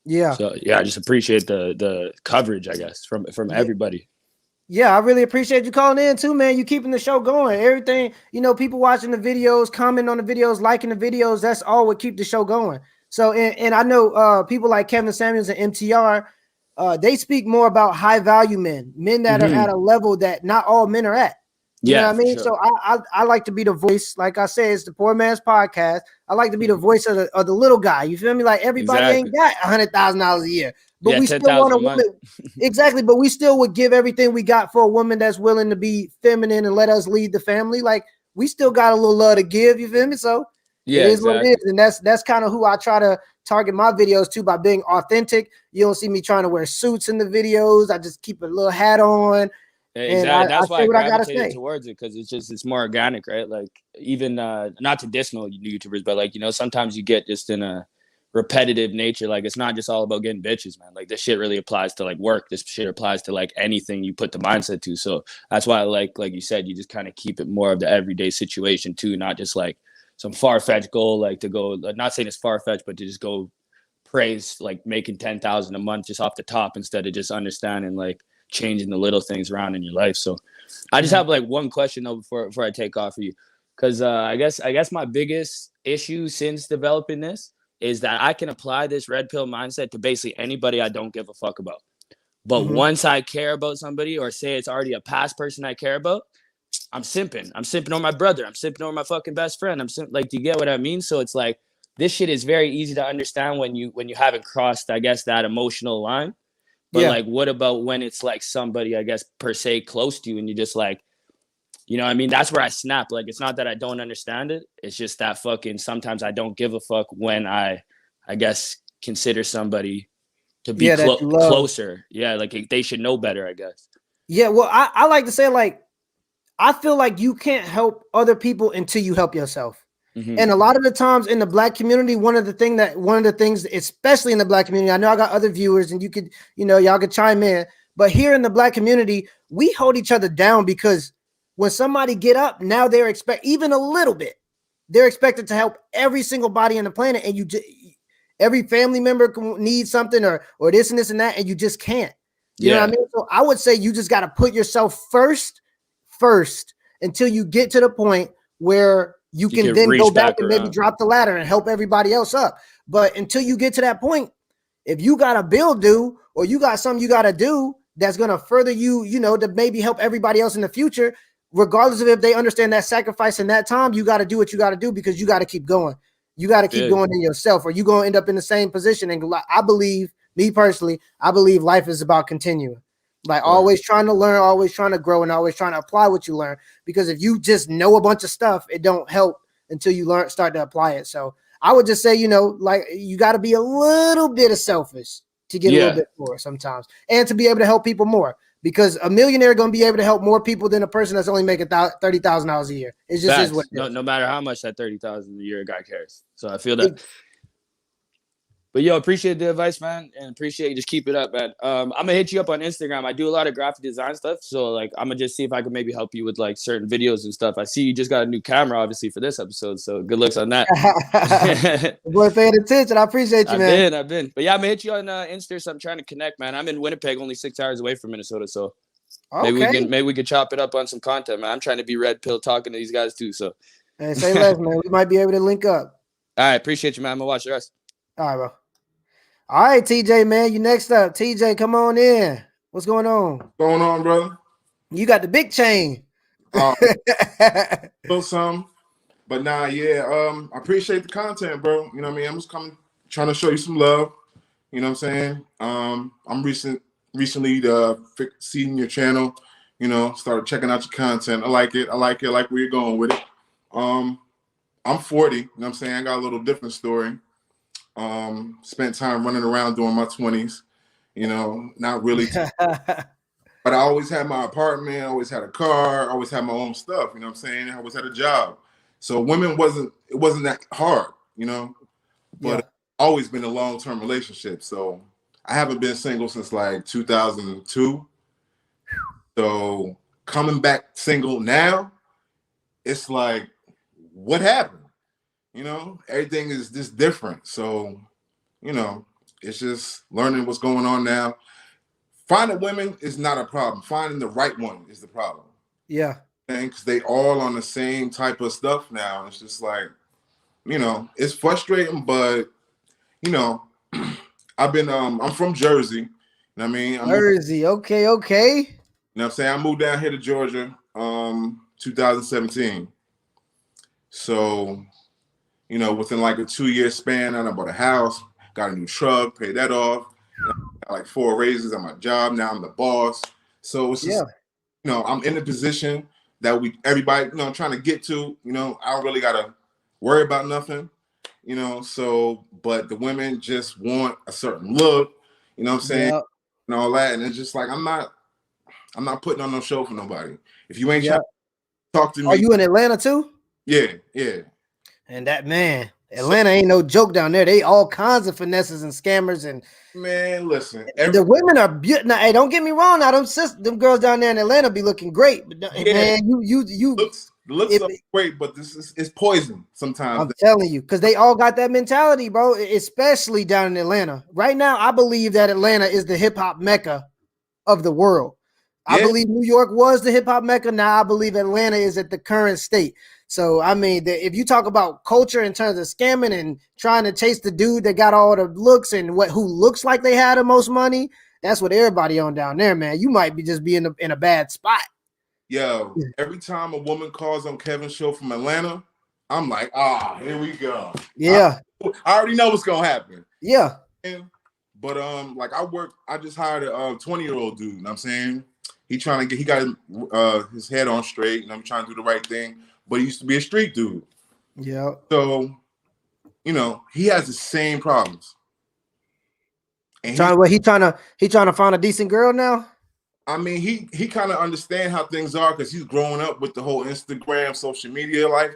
Yeah. So, yeah, I just appreciate the coverage, I guess, from everybody. Yeah, I really appreciate you calling in too, man. You keeping the show going. Everything, people watching the videos, commenting on the videos, liking the videos, that's all what keep the show going. So, and I know people like Kevin Samuels and MTR, they speak more about high value men that are at a level that not all men are at. You know what I mean? Sure. So I like to be the voice. Like I said, it's the Poor Man's Podcast. I like to be the voice of the little guy. You feel me? Like everybody ain't got $100,000 a year, but we still want a woman. Exactly. But we still would give everything we got for a woman that's willing to be feminine and let us lead the family. Like we still got a little love to give. You feel me? So it is what it is. And that's kind of who I try to target my videos to by being authentic. You don't see me trying to wear suits in the videos. I just keep a little hat on. Exactly. That's why I gravitated towards it, because it's more organic, right? Like even not to diss no YouTubers, but like, sometimes you get just in a repetitive nature. Like it's not just all about getting bitches, man. Like this shit really applies to like work. This shit applies to like anything you put the mindset to. So that's why I like you said, you just kind of keep it more of the everyday situation too, not just like some far-fetched goal, like to go, not saying it's far-fetched, but to just go praise like making 10,000 a month just off the top instead of just understanding like changing the little things around in your life. So I just have like one question though before I take off for you, because I guess my biggest issue since developing this is that I can apply this red pill mindset to basically anybody I don't give a fuck about. But once I care about somebody, or say it's already a past person I care about, I'm simping on my brother. I'm simping on my fucking best friend. Like, do you get what I mean? So it's like, this shit is very easy to understand when you haven't crossed, I guess, that emotional line. But like, what about when it's like somebody, I guess, per se close to you, and you just like, you know what I mean? That's where I snap. Like, it's not that I don't understand it. It's just that fucking sometimes I don't give a fuck when I guess, consider somebody to be closer. Yeah, like they should know better, I guess. Yeah, well, I like to say, like, I feel like you can't help other people until you help yourself. And a lot of the times in the Black community, one of the things, especially in the Black community, I know I got other viewers and you could, y'all could chime in, but here in the Black community, we hold each other down because when somebody get up, now they're even a little bit, they're expected to help every single body on the planet. And every family member needs something or this and this and that, and you just can't, you know what I mean? So I would say you just got to put yourself first until you get to the point where you can then go back and maybe drop the ladder and help everybody else up. But until you get to that point, if you got a bill due or you got something you got to do that's going to further you, to maybe help everybody else in the future, regardless of if they understand that sacrifice in that time, you got to do what you got to do because you got to keep going. You got to keep going in yourself, or you're going to end up in the same position. And I believe, me personally, I believe life is about continuing. Like always trying to learn, always trying to grow, and always trying to apply what you learn. Because if you just know a bunch of stuff, it don't help until you start to apply it. So I would just say, you know, like you got to be a little bit of selfish to get a little bit more sometimes, and to be able to help people more. Because a millionaire going to be able to help more people than a person that's only making $30,000 a year. It just is what it is. No matter how much that $30,000 a year guy cares. So I feel that. But yo, appreciate the advice, man, and appreciate you. Just keep it up, man. I'm gonna hit you up on Instagram. I do a lot of graphic design stuff, so like I'm gonna just see if I can maybe help you with like certain videos and stuff. I see you just got a new camera, obviously, for this episode, so good looks on that. Boy, paying attention. I appreciate you, man. I've been. But yeah, I'm gonna hit you on Insta. So I'm trying to connect, man. I'm in Winnipeg, only 6 hours away from Minnesota, so maybe we can chop it up on some content, man. I'm trying to be red pill talking to these guys too. So hey, say less, man. We might be able to link up. All right, appreciate you, man. I'm gonna watch the rest. All right, bro. All right, TJ, man, you next up. TJ, come on in. What's going on? What's going on, brother? You got the big chain. Little some, but nah, I appreciate the content, bro. You know what I mean? I'm just trying to show you some love. You know what I'm saying? I'm recently seeing your channel. You know, started checking out your content. I like it. I like where you're going with it. I'm 40. You know what I'm saying? I got a little different story. Spent time running around during my 20s, you know, not really, but I always had my apartment, I always had a car, I always had my own stuff, you know what I'm saying? I always had a job. So women wasn't that hard, you know, but always been a long-term relationship. So I haven't been single since like 2002. So coming back single now, it's like, what happened? You know, everything is just different. So, you know, it's just learning what's going on now. Finding women is not a problem. Finding the right one is the problem. Yeah. Because they all on the same type of stuff now. It's just like, you know, it's frustrating, but, you know, I'm from Jersey. You know what I mean? Jersey, okay. You know what I'm saying? I moved down here to Georgia 2017. So, you know, within like a 2-year span, I bought a house, got a new truck, paid that off. Got like 4 raises at my job. Now I'm the boss. So it's just, you know, I'm in a position that everybody, you know, trying to get to. You know, I don't really gotta worry about nothing. You know, so but the women just want a certain look. You know what I'm saying? And all that, and it's just like I'm not putting on no show for nobody. If you ain't trying to talk to me, are you in Atlanta too? Yeah. And that, man, Atlanta ain't no joke down there. They all kinds of finesses and scammers. And man, listen, the women are beautiful. Now, hey, don't get me wrong. Now, them girls down there in Atlanta be looking great. But man, you looks are great, but it's poison sometimes. I'm telling you, because they all got that mentality, bro. Especially down in Atlanta right now. I believe that Atlanta is the hip hop mecca of the world. I believe New York was the hip hop mecca. Now I believe Atlanta is at the current state. So, I mean, if you talk about culture in terms of scamming and trying to chase the dude that got all the looks and who looks like they had the most money, that's what everybody on down there, man. You might be just be in a bad spot. Yo, every time a woman calls on Kevin's show from Atlanta, I'm like, here we go. Yeah. I already know what's going to happen. Yeah. But, like, I just hired a 20-year-old dude, you know what I'm saying? He got his head on straight, and I'm trying to do the right thing. But he used to be a street dude. Yeah. So, you know, he has the same problems. And he trying to find a decent girl now? I mean, he kind of understands how things are because he's growing up with the whole Instagram, social media life.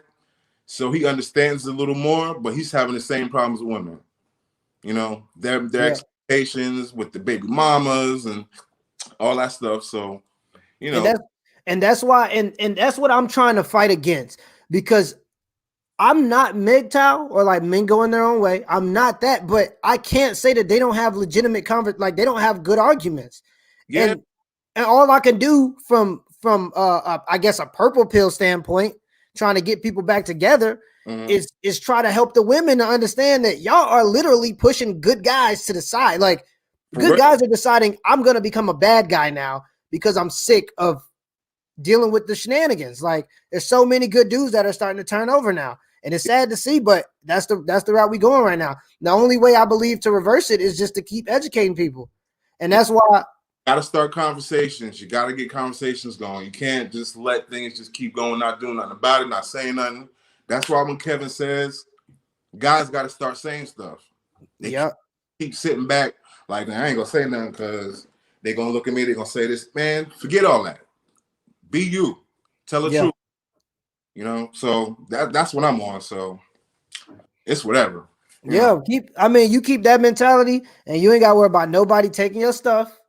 So he understands a little more, but he's having the same problems with women. You know, their expectations with the baby mamas and all that stuff. So, you know. And that's why, and that's what I'm trying to fight against, because I'm not MGTOW or like men going their own way. I'm not that, but I can't say that they don't have legitimate like they don't have good arguments. Yeah. And all I can do from I guess a purple pill standpoint, trying to get people back together, is try to help the women to understand that y'all are literally pushing good guys to the side. Like good guys are deciding I'm going to become a bad guy now because I'm sick of dealing with the shenanigans. Like there's so many good dudes that are starting to turn over now. And it's sad to see, but that's the route we going right now. The only way I believe to reverse it is just to keep educating people. And that's why got to start conversations. You got to get conversations going. You can't just let things just keep going, not doing nothing about it, not saying nothing. That's why when Kevin says guys got to start saying stuff. They keep sitting back like, I ain't going to say nothing because they're going to look at me. They're going to say this. Man, forget all that. Be you. Tell the truth. You know, so that's what I'm on. So it's whatever. You keep that mentality and you ain't got to worry about nobody taking your stuff.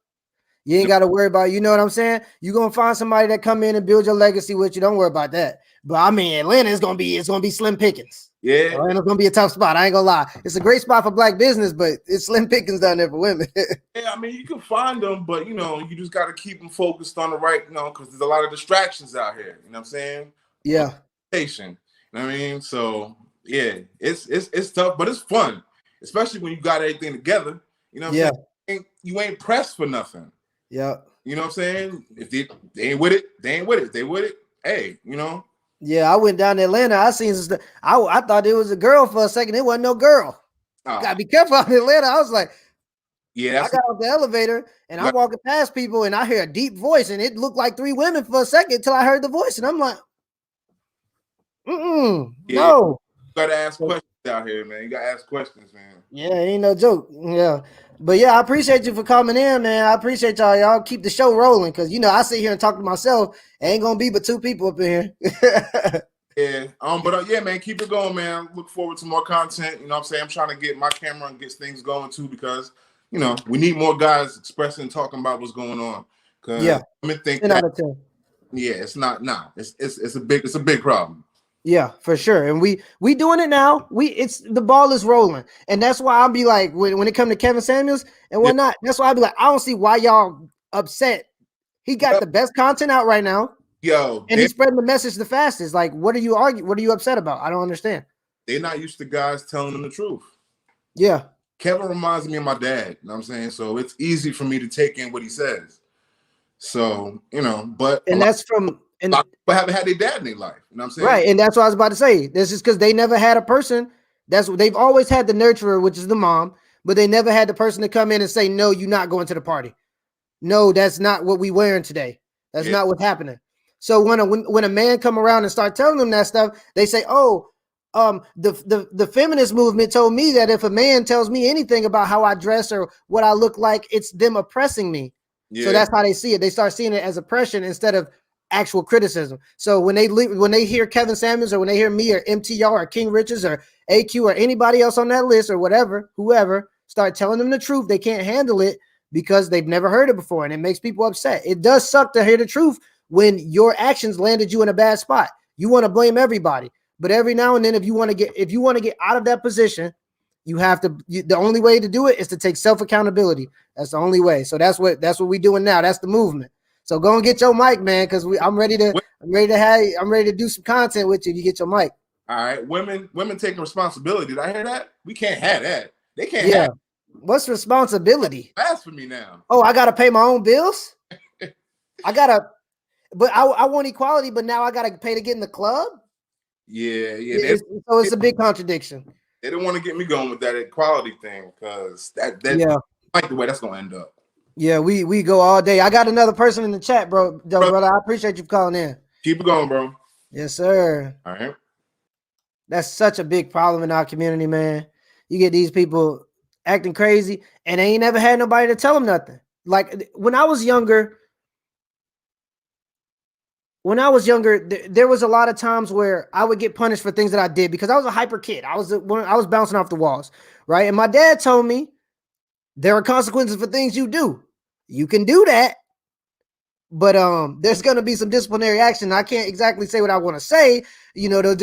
You ain't got to worry about, you know what I'm saying? You're going to find somebody that come in and build your legacy with you. Don't worry about that. But I mean, Atlanta is going to be slim pickings. Yeah. Atlanta's going to be a tough spot. I ain't going to lie. It's a great spot for black business, but it's slim pickings down there for women. Yeah, I mean, you can find them, but, you know, you just got to keep them focused on the right, you know, because there's a lot of distractions out here. You know what I'm saying? Yeah. You know what I mean? So, yeah, it's tough, but it's fun, especially when you got everything together. You know what I'm saying? You ain't pressed for nothing. Yeah. You know what I'm saying? If they ain't with it, they ain't with it. They with it, hey, you know? Yeah, I went down to Atlanta. I seen some stuff. I thought it was a girl for a second. It wasn't no girl. Gotta be careful out in Atlanta. I was like, I got off the elevator and I'm walking past people and I hear a deep voice and it looked like 3 women for a second until I heard the voice and I'm like, no. You gotta ask questions out here, man. You gotta ask questions, man. Yeah, ain't no joke. Yeah. But yeah, I appreciate you for coming in, man. I appreciate y'all. Y'all keep the show rolling because, you know, I sit here and talk to myself. Ain't going to be but 2 people up in here. Yeah, man, keep it going, man. Look forward to more content. You know what I'm saying? I'm trying to get my camera and get things going too because, you know, we need more guys expressing and talking about what's going on. Because women think that, it's not. Nah, it's a big problem. Yeah, for sure. And we doing it now. It's the ball is rolling. And that's why I'll be like, when it comes to Kevin Samuels and whatnot, that's why I'll be like, I don't see why y'all upset. He got the best content out right now. And he's spreading the message the fastest. Like, what are you arguing? What are you upset about? I don't understand. They're not used to guys telling them the truth. Yeah. Kevin reminds me of my dad. You know what I'm saying? So it's easy for me to take in what he says. So, you know, but that's from a lot of people haven't had their dad in their life. You know what I'm saying? Right. And that's what I was about to say. This is because they never had a person. That's what they've always had, the nurturer, which is the mom, but they never had the person to come in and say, no, you're not going to the party. No, that's not what we wearing today. That's not what's happening. So when a man come around and start telling them that stuff, they say, oh, the feminist movement told me that if a man tells me anything about how I dress or what I look like, it's them oppressing me. So that's how they see it. They start seeing it as oppression instead of actual criticism. So when they hear Kevin Samuels or when they hear me or MTR or King Richards or AQ or anybody else on that list or whoever start telling them the truth, they can't handle it because they've never heard it before, and it makes people upset. It does suck to hear the truth when your actions landed you in a bad spot. You want to blame everybody, but every now and then, if you want to get out of that position, you have to. The only way to do it is to take self accountability. That's the only way. So that's what we're doing now. That's the movement. So go and get your mic, man, because I'm ready to do some content with you. You get your mic. All right, women taking responsibility. Did I hear that? We can't have that. They can't have. What's responsibility? That's for me now. Oh, I gotta pay my own bills. But I want equality, but now I gotta pay to get in the club. Yeah. So it's a big contradiction. They don't want to get me going with that equality thing because that like the way that's gonna end up. Yeah, we go all day. I got another person in the chat, brother. I appreciate you calling in. Keep it going, bro. Yes, sir. All right. That's such a big problem in our community, man. You get these people acting crazy, and they ain't never had nobody to tell them nothing. Like when I was younger, there was a lot of times where I would get punished for things that I did because I was a hyper kid. I was bouncing off the walls, right? And my dad told me there are consequences for things you do. You can do that, but there's going to be some disciplinary action. I can't exactly say what I want to say. You know, those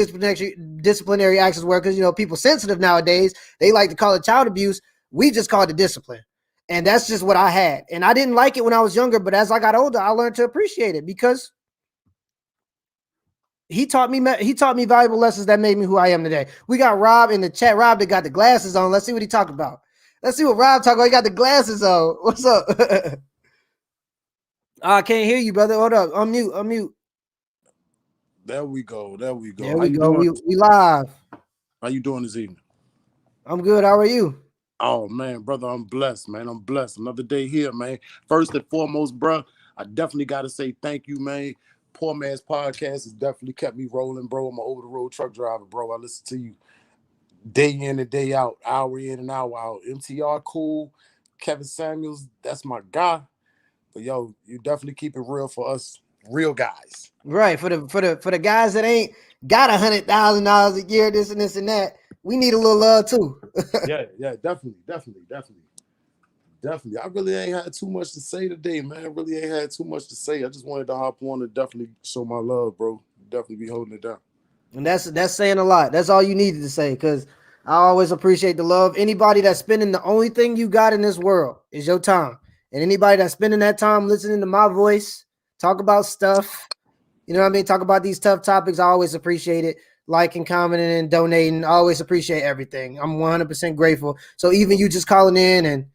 disciplinary actions were because, you know, people sensitive nowadays. They like to call it child abuse. We just call it discipline. And that's just what I had. And I didn't like it when I was younger, but as I got older, I learned to appreciate it because he taught me valuable lessons that made me who I am today. We got Rob in the chat. Rob that got the glasses on. Let's see what he talked about. Let's see what Rob talked about. He got the glasses on. What's up? I can't hear you, brother. Hold up. Unmute. There we go. There How we you go. doing? We live. How you doing this evening? I'm good. How are you? Oh man, brother, I'm blessed, man. I'm blessed. Another day here, man. First and foremost, bro, I definitely got to say thank you, man. Poor Man's Podcast has definitely kept me rolling, bro. I'm an over-the-road truck driver, bro. I listen to you day in and day out, hour in and hour out. MTR, cool. Kevin Samuels, that's my guy. But yo, you definitely keep it real for us, real guys. Right. For the guys that ain't got $100,000 a year, this and this and that, we need a little love too. yeah, definitely. I really ain't had too much to say today, man. I really ain't had too much to say. I just wanted to hop on and definitely show my love, bro. Definitely be holding it down. And that's saying a lot. That's all you needed to say, because I always appreciate the love. Anybody that's spending the only thing you got in this world is your time. And anybody that's spending that time listening to my voice, talk about stuff, you know what I mean? Talk about these tough topics. I always appreciate it. Liking, commenting, and donating. I always appreciate everything. I'm 100% grateful. So even you just calling in and,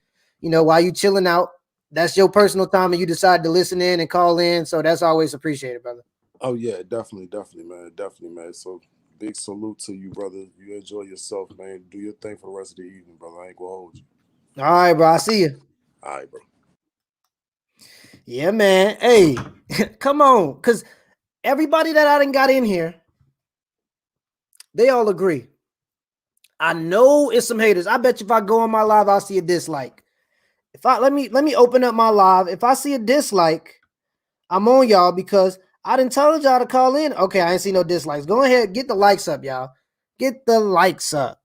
you know, while you chilling out, that's your personal time and you decide to listen in and call in. So that's always appreciated, brother. Oh yeah, definitely, man. So big salute to you, brother. You enjoy yourself, man. Do your thing for the rest of the evening, brother. I ain't gonna hold you. All right, bro. I see you. All right, bro. Yeah, man. Hey, come on. Because everybody that I done got in here, they all agree. I know it's some haters. I bet you if I go on my live, I'll see a dislike. Let me open up my live. If I see a dislike, I'm on y'all because I didn't tell y'all to call in. Okay, I ain't see no dislikes. Go ahead, get the likes up, y'all. Get the likes up.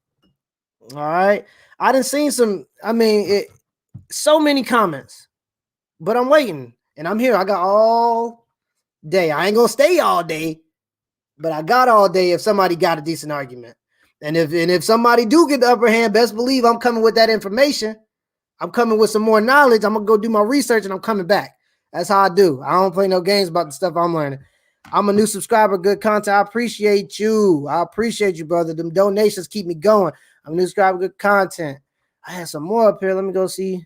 All right. I done seen so many comments, but I'm waiting and I'm here. I got all day. I ain't gonna stay all day, but I got all day if somebody got a decent argument. And if somebody do get the upper hand, best believe I'm coming with that information. I'm coming with some more knowledge. I'm gonna go do my research and I'm coming back. That's how I do. I don't play no games about the stuff I'm learning. I'm a new subscriber, good content. I appreciate you. I appreciate you, brother. Them donations keep me going. I'm a new subscriber, good content. I had some more up here. Let me go see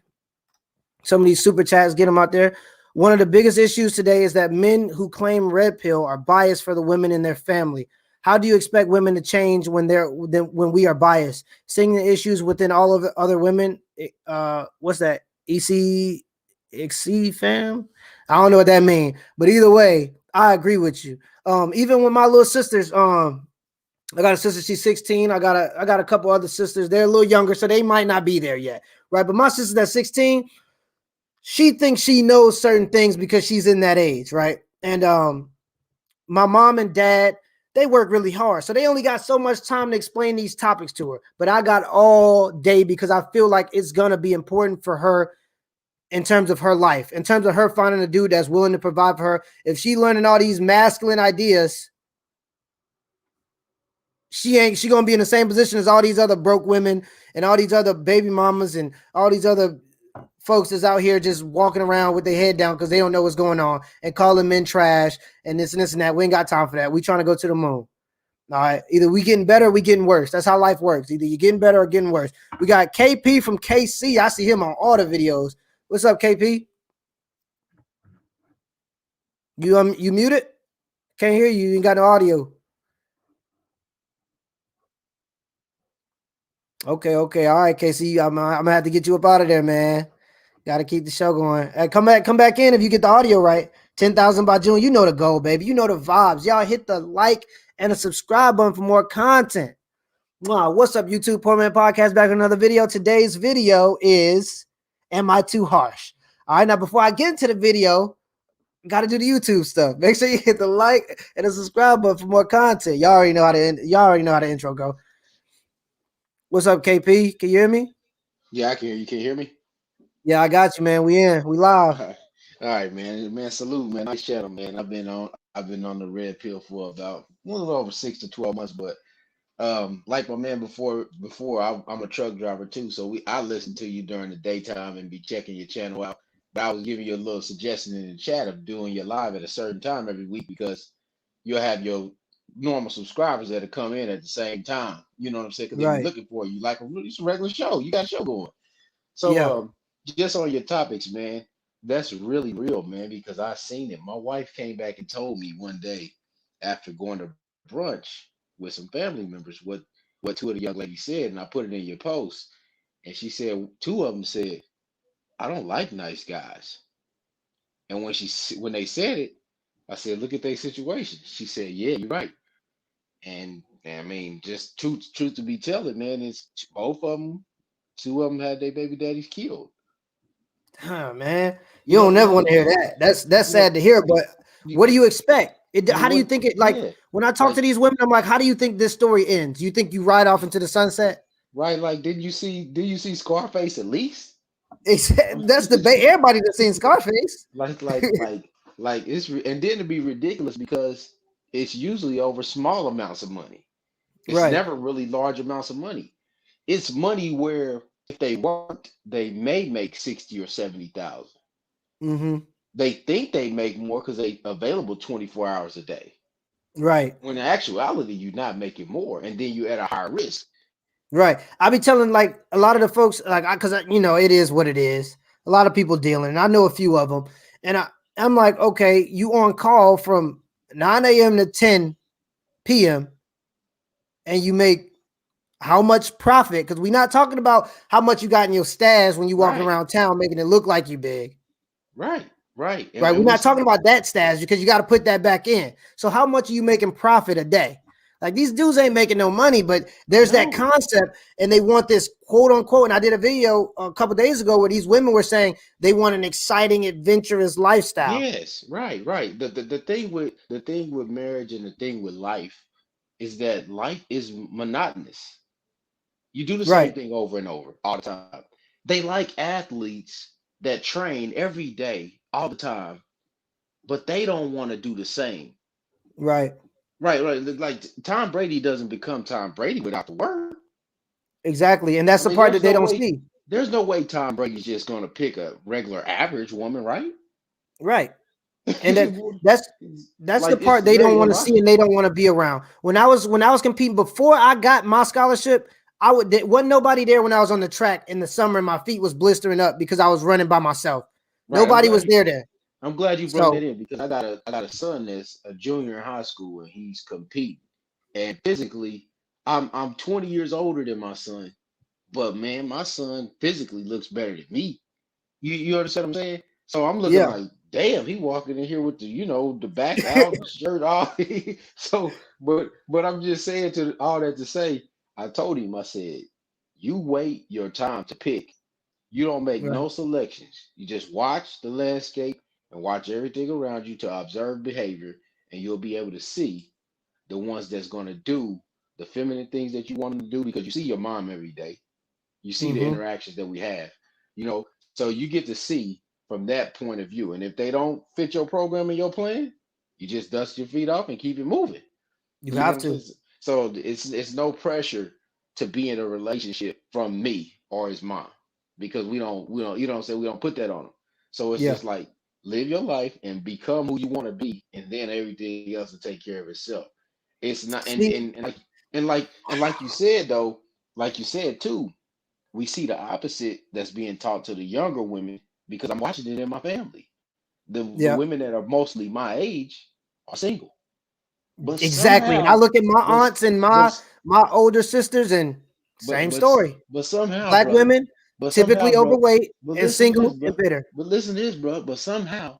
some of these super chats, get them out there. One of the biggest issues today is that men who claim red pill are biased for the women in their family. How do you expect women to change when we are biased? Seeing the issues within all of the other women. What's that? EC fam? I don't know what that means, but either way, I agree with you. Even when my little sisters, I got a sister, she's 16. I got a couple other sisters. They're a little younger, so they might not be there yet, right? But my sister that's 16, she thinks she knows certain things because she's in that age, right? And my mom and dad, they work really hard. So they only got so much time to explain these topics to her. But I got all day because I feel like it's going to be important for her in terms of her life, in terms of her finding a dude that's willing to provide for her. If she learning all these masculine ideas, she going to be in the same position as all these other broke women and all these other baby mamas and all these other folks that's out here just walking around with their head down because they don't know what's going on and calling men trash and this and that. We ain't got time for that. We trying to go to the moon. All right. Either we getting better or we getting worse. That's how life works. Either you getting better or getting worse. We got KP from KC. I see him on all the videos. What's up, KP? You muted? Can't hear you. You ain't got no audio. Okay. All right, KC. I'm gonna have to get you up out of there, man. Got to keep the show going. Hey, come back in if you get the audio right. 10,000 by June. You know the goal, baby. You know the vibes. Y'all hit the like and the subscribe button for more content. Wow, what's up, YouTube? Poor Man Podcast back with another video. Today's video is, am I too harsh? All right, now before I get into the video, got to do the YouTube stuff. Make sure you hit the like and the subscribe button for more content. Y'all already know how the intro go. What's up, KP? Can you hear me? Yeah, I can hear you. Can you hear me? Yeah, I got you, man. We live. All right, man. Man, salute, man. Nice channel, man. I've been on the red pill for about a little over 6 to 12 months, but like my man before I'm a truck driver too, so I listen to you during the daytime and be checking your channel out. But I was giving you a little suggestion in the chat of doing your live at a certain time every week because you'll have your normal subscribers that'll come in at the same time. You know what I'm saying? Because they be looking for you. Like it's a regular show. You got a show going. So Yeah. Just on your topics, man, that's really real, man, because I seen it. My wife came back and told me one day after going to brunch with some family members what two of the young ladies said, and I put it in your post. And she said two of them said, "I don't like nice guys." And when they said it, I said, "Look at their situation." She said, "Yeah, you're right." And I mean, just truth to be telling, man, it's both of them. Two of them had their baby daddies killed. Oh, man, You you don't know, never now want to hear that. That's you know, sad to hear. But what do you, you expect? How do you what? think it? Like Yeah, when I talk to like these women, I'm like, how do you think this story ends? You think you ride off into the sunset? right, like did you see Scarface at least? That's the everybody that's seen Scarface. like and then to be ridiculous because it's usually over small amounts of money. It's Right. never really large amounts of money. It's money where if they worked, they may make 60 or 70,000. Mm-hmm. They think they make more because they available 24 hours a day. Right. When in actuality, you're not making more, and then you're at a higher risk. Right. I be telling like a lot of the folks like because it is what it is. A lot of people dealing, and I know a few of them, and I'm like, okay, you on call from 9 a.m. to 10 p.m. and you make how much profit? Because we're not talking about how much you got in your stash when you walking Right, around town making it look like you big. right, right. Right. We're And we not talking see, about that stash because you got to put that back in. So how much are you making profit a day? Like these dudes ain't making no money, but there's that no, concept and they want this quote unquote. And I did a video a couple days ago where these women were saying they want an exciting, adventurous lifestyle. yes, right, right. The thing with marriage and the thing with life is that life is monotonous. You do the same Right. thing over and over all the time. They like athletes that train every day, all the time, but they don't want to do the same. Right. Right, right. Like Tom Brady doesn't become Tom Brady without the work. Exactly. And that's I the mean, part that they don't see. there's no way Tom Brady's just going to pick a regular average woman, right? Right. And that's the Like it's part they very don't want to see and they illogical. don't want to be around. When I was competing before I got my scholarship, there wasn't nobody there when I was on the track in the summer and my feet was blistering up because I was running by myself. Right. Nobody was there then. I'm glad you brought that So in because I got a son that's a junior in high school and he's competing. And physically, I'm 20 years older than my son, but man, my son physically looks better than me. You understand what I'm saying? So I'm looking yeah, like, damn, he walking in here with the back out, the shirt off. So, but I'm just saying to all that to say, I told him, I said, you wait your time to pick. You don't make right. no selections. You just watch the landscape and watch everything around you to observe behavior, and you'll be able to see the ones that's going to do the feminine things that you want them to do because you see your mom every day. You see the Mm-hmm. interactions that we have, so you get to see from that point of view. And if they don't fit your program and your plan, you just dust your feet off and keep it moving. You You know what have I'm to. saying? So it's no pressure to be in a relationship from me or his mom because we don't we don't put that on them. So it's Yeah. just like live your life and become who you want to be, and then everything else will take care of itself. It's not See, and like you said though, like you said too, we see the opposite that's being taught to the younger women because I'm watching it in my family. The yeah, women that are mostly my age are single, but exactly. And I somehow, look at my but aunts and but my older sisters and but same but story. but somehow, Black brother. women But somehow, typically bro. overweight But and listen to this, single and bro. bitter. But listen to this, bro. But somehow,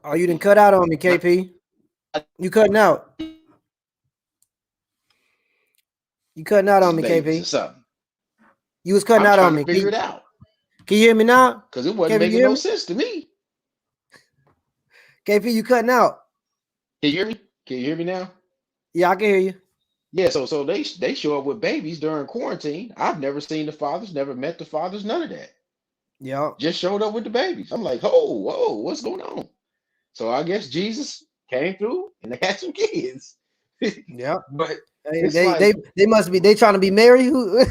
Oh, you didn't cut out on me, like KP. You cutting out. You cutting out on me, babies or KP. something. You was cutting I'm out trying on to me. figure it out Can you hear me now? because it wasn't KP, you making hear no me? sense to me. KP, you cutting out. Can you hear me? Can you hear me now? Yeah, I can hear you. Yeah. So they show up with babies during quarantine. I've never seen the fathers, never met the fathers, none of that. Yeah. Just showed up with the babies. I'm like, oh, whoa, what's going on? So I guess Jesus came through and they had some kids. Yeah. But They it's they they, like, they must be they trying to be married. Who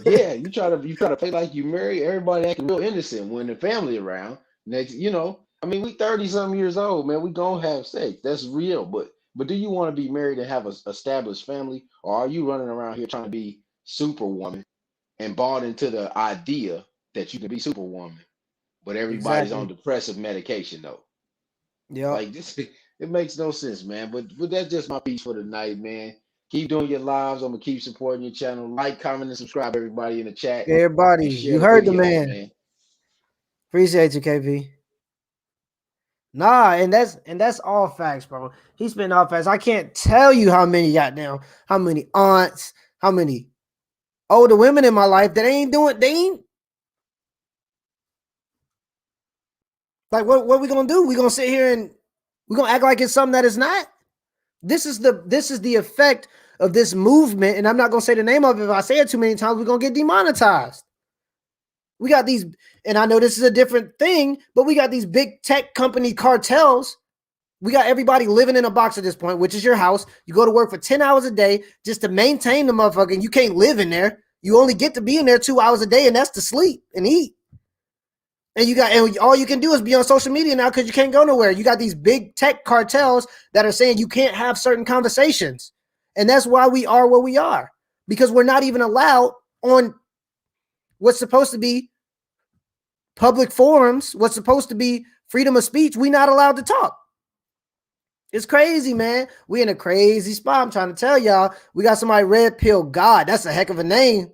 yeah, you try to play like you married everybody acting real innocent when the family around. Next, I mean, we 30 some years old, man. We gonna have sex. That's real. But do you want to be married and have a established family, or are you running around here trying to be superwoman and bought into the idea that you can be superwoman, but everybody's on exactly. depressive medication though? Yeah. Like this, it makes no sense, man. But that's just my piece for tonight, man. Keep doing your lives. I'm gonna keep supporting your channel. Like, comment, and subscribe, everybody in the chat, Everybody, and share you the heard the videos, man. man. Appreciate you, KP. Nah, and that's all facts, bro. He's been all facts. I can't tell you how many how many aunts, how many older women in my life that ain't like what we gonna do? We gonna sit here and we gonna act like it's something that is not. This is the effect of this movement, and I'm not gonna say the name of it. If I say it too many times, we're gonna get demonetized. We got these, and I know this is a different thing, but we got these big tech company cartels. We got everybody living in a box at this point, which is your house. You go to work for 10 hours a day just to maintain the motherfucker, and you can't live in there. You only get to be in there 2 hours a day, and that's to sleep and eat. And all you can do is be on social media now because you can't go nowhere. You got these big tech cartels that are saying you can't have certain conversations. And that's why we are where we are, because we're not even allowed on what's supposed to be public forums, what's supposed to be freedom of speech. We're not allowed to talk. It's crazy, man. We in a crazy spot. I'm trying to tell y'all. We got somebody, Red Pill God. That's a heck of a name.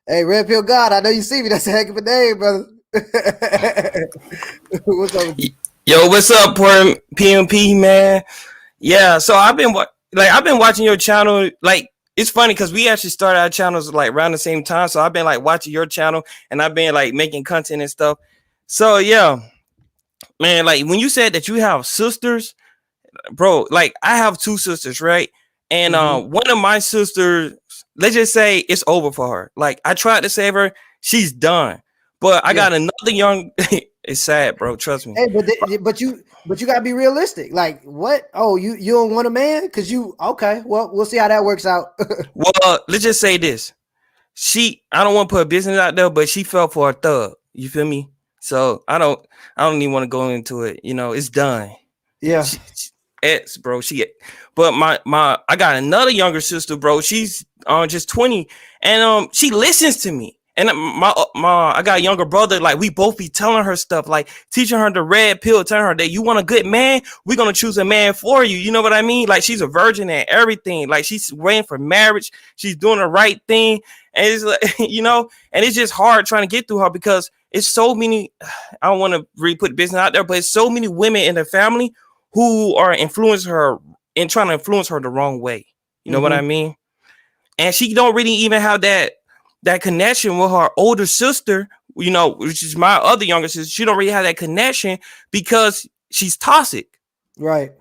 Hey, Red Pill God, I know you see me. That's a heck of a name, brother. What's up with you? Yo, what's up, poor PMP, man? Yeah, so I've been watching your channel. Like, it's funny because we actually started our channels like around the same time. So I've been like watching your channel, and I've been like making content and stuff. So yeah, man, like when you said that you have sisters, bro, like I have two sisters, right? And one of my sisters, let's just say it's over for her. Like I tried to save her, she's done. But I got another young. It's sad, bro. Trust me. Hey, but you gotta be realistic. Like what? Oh, you don't want a man? Because you okay? Well, we'll see how that works out. Well, let's just say this. I don't want to put a business out there, but she fell for a thug. You feel me? So I don't even want to go into it. You know, it's done. Yeah. Bro. But I got another younger sister, bro. She's just 20, and she listens to me. And I got a younger brother. Like we both be telling her stuff, like teaching her the red pill, telling her that you want a good man, we're gonna choose a man for you. You know what I mean? Like she's a virgin and everything. Like she's waiting for marriage. She's doing the right thing, and it's like and it's just hard trying to get through her because it's so many. I don't want to really put business out there, but it's so many women in the family who are influencing her and trying to influence her the wrong way. You know what I mean? And she don't really even have that connection with her older sister, which is my other younger sister. She don't really have that connection because she's toxic. Right.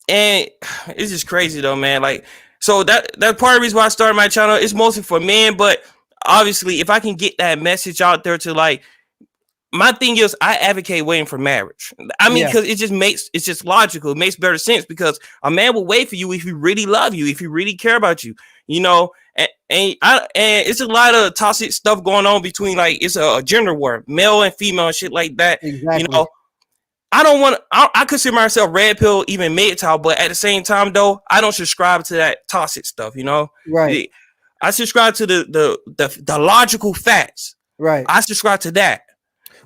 And it's just crazy though, man. Like, so that's part of the reason why I started my channel. It's mostly for men, but obviously if I can get that message out there to like, my thing is I advocate waiting for marriage. I mean, because it's just logical. It makes better sense because a man will wait for you if he really love you, if he really care about you, and it's a lot of toxic stuff going on between like, it's a gender war, male and female and shit like that. Exactly. I consider myself red pill, even MGTOW, but at the same time though, I don't subscribe to that toxic stuff, Right. I subscribe to the logical facts. Right. I subscribe to that.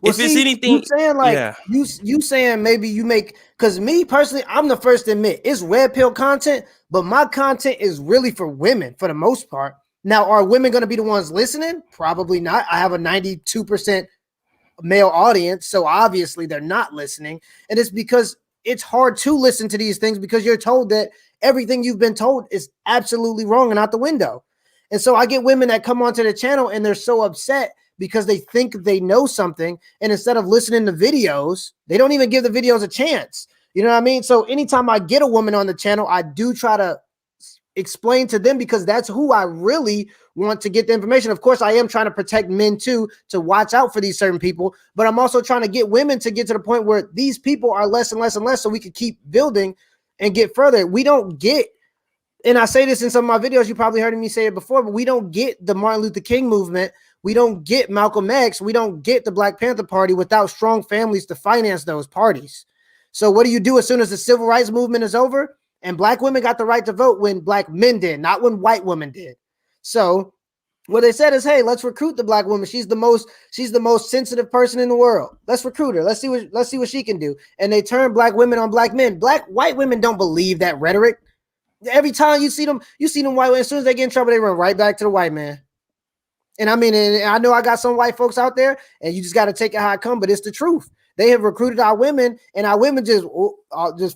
Well, if it's anything, you saying like you saying maybe you make, because me personally, I'm the first to admit it's red pill content, but my content is really for women for the most part. Now, are women going to be the ones listening? Probably not. I have a 92% male audience, so obviously they're not listening, and it's because it's hard to listen to these things because you're told that everything you've been told is absolutely wrong and out the window. And so I get women that come onto the channel and they're so upset because they think they know something, and instead of listening to videos, they don't even give the videos a chance. You know what I mean? So anytime I get a woman on the channel, I do try to explain to them because that's who I really want to get the information. Of course, I am trying to protect men too, to watch out for these certain people, but I'm also trying to get women to get to the point where these people are less and less and less so we can keep building and get further. We don't get, and I say this in some of my videos, you probably heard me say it before, but we don't get the Martin Luther King movement. We don't get Malcolm X. We don't get the Black Panther Party without strong families to finance those parties. So what do you do as soon as the civil rights movement is over? And black women got the right to vote when black men did, not when white women did. So What they said is, hey, let's recruit the black woman. She's the most sensitive person in the world. Let's recruit her. Let's see what she can do. And they turn black women on black men. White women don't believe that rhetoric. Every time you see them white women, as soon as they get in trouble, they run right back to the white man. And I mean, and I know I got some white folks out there, and you just got to take it how it comes, but it's the truth. They have recruited our women, and our women just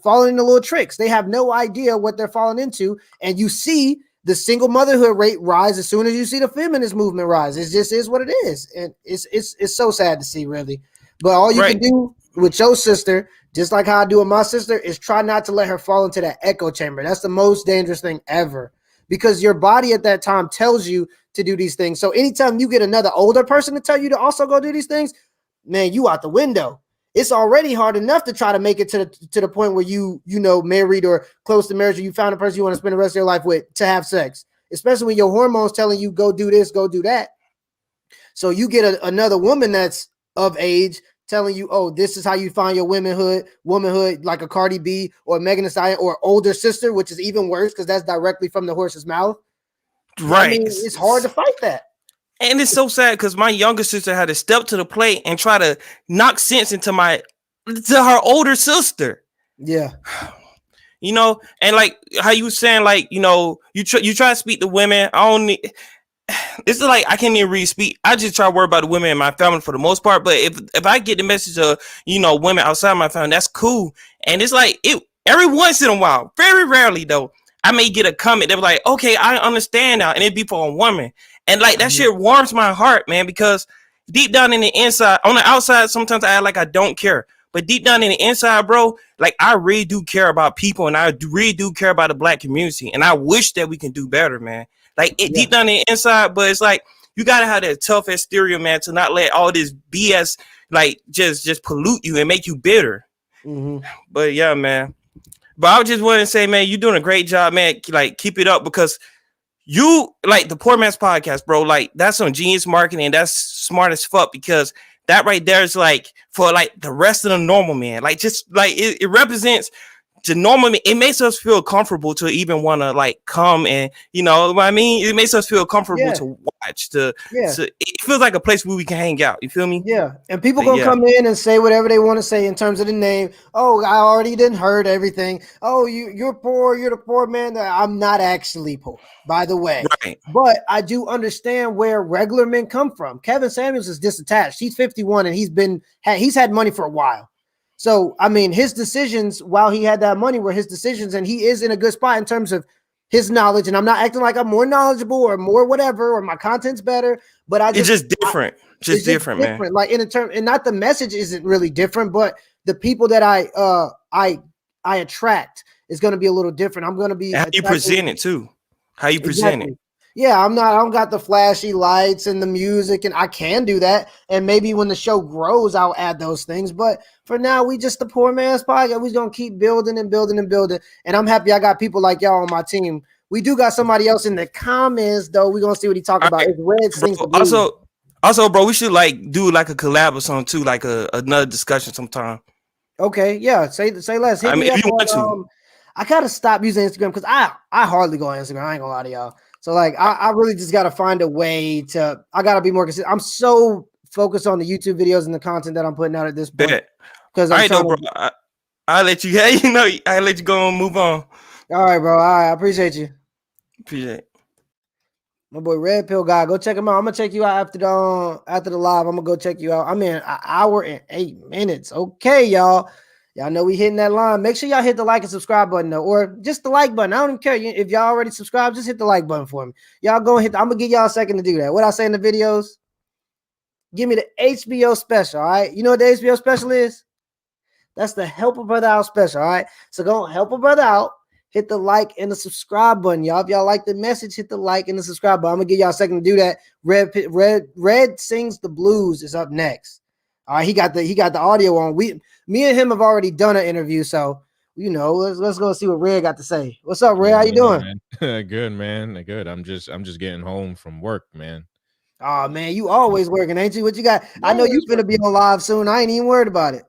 falling into little tricks. They have no idea what they're falling into, and you see the single motherhood rate rise as soon as you see the feminist movement rise. It just is what it is, and it's so sad to see, really. But all you can do with your sister, just like how I do with my sister, is try not to let her fall into that echo chamber. That's the most dangerous thing ever, because your body at that time tells you to do these things. So anytime you get another older person to tell you to also go do these things, man, you out the window. It's already hard enough to try to make it to the point where you married or close to marriage, or you found a person you want to spend the rest of your life with to have sex, especially when your hormones telling you go do this, go do that. So you get another woman that's of age telling you, oh, this is how you find your womanhood, like a Cardi B or Megan Thee Stallion or older sister, which is even worse because that's directly from the horse's mouth. Right. I mean, it's hard to fight that. And it's so sad because my younger sister had to step to the plate and try to knock sense into her older sister. Yeah. You know, and like how you saying, like, you know, you try to speak to women. It's like I can't even really speak. I just try to worry about the women in my family for the most part. But if I get the message of, you know, women outside my family, that's cool. And it's like every once in a while, very rarely though, I may get a comment. They're like, okay, I understand now. And it'd be for a woman. And like that shit warms my heart, man, because deep down in the inside, on the outside, sometimes I act like I don't care. But deep down in the inside, bro, like I really do care about people, and I really do care about the black community. And I wish that we can do better, man. Like deep down in the inside, but it's like you gotta have that tough exterior, man, to not let all this BS like just pollute you and make you bitter. Mm-hmm. But yeah, man. But I just want to say, man, you're doing a great job, man. Like keep it up, because you like the Poor Man's Podcast, bro. Like that's some genius marketing. That's smart as fuck, because that right there is like for like the rest of the normal man. Like just like it represents the normal man. It makes us feel comfortable to even want to like come and, you know what I mean? It makes us feel comfortable to watch. It feels like a place where we can hang out. You feel me? Yeah. And people gonna come in and say whatever they want to say in terms of the name. Oh, I already didn't heard everything. Oh, you're poor. You're the poor man. I'm not actually poor, by the way. Right. But I do understand where regular men come from. Kevin Samuels is disattached. He's 51 and he's had money for a while. So, I mean, his decisions while he had that money were his decisions, and he is in a good spot in terms of his knowledge. And I'm not acting like I'm more knowledgeable or more whatever, or my content's better, but it's just different. Just different, man. Like in a term, and not the message isn't really different, but the people that I attract is going to be a little different. I'm going to be how you present it too. How you present it. Yeah, I don't got the flashy lights and the music, and I can do that. And maybe when the show grows, I'll add those things. But for now, we just the Poor Man's Podcast. We're going to keep building and building and building. And I'm happy I got people like y'all on my team. We do got somebody else in the comments, though. We're going to see what he talking about. It's Red Sings the Blues. Also, bro, we should like do like a collab or something too, like another discussion sometime. Okay, yeah. Say less. Hit me up if you want to. I got to stop using Instagram because I hardly go on Instagram. I ain't going to lie to y'all. So like I really just gotta find a way to. I gotta be more consistent. I'm so focused on the YouTube videos and the content that I'm putting out at this point. Because bro. I'll let you. Hey, I'll let you go and move on. All right, bro. All right, I appreciate you. Appreciate it. My boy Red Pill Guy, go check him out. I'm gonna check you out after the live. I'm gonna go check you out. I'm in an hour and 8 minutes. Okay, y'all. Y'all know we hitting that line. Make sure y'all hit the like and subscribe button, though, or just the like button. I don't even care if y'all already subscribed. Just hit the like button for me. Y'all go hit. I'm gonna give y'all a second to do that. What I say in the videos? Give me the HBO special. All right. You know what the HBO special is? That's the Help a Brother Out special. All right. So go help a brother out. Hit the like and the subscribe button, y'all. If y'all like the message, hit the like and the subscribe button. I'm gonna give y'all a second to do that. Red Sings the Blues is up next. All right, he got the audio on. Me and him have already done an interview, so let's go see what Red got to say. What's up, Red? How you doing? Man. Good, man. Good. I'm just getting home from work, man. Oh man, you always working, ain't you? What you got? I know you finna be on live soon. I ain't even worried about it.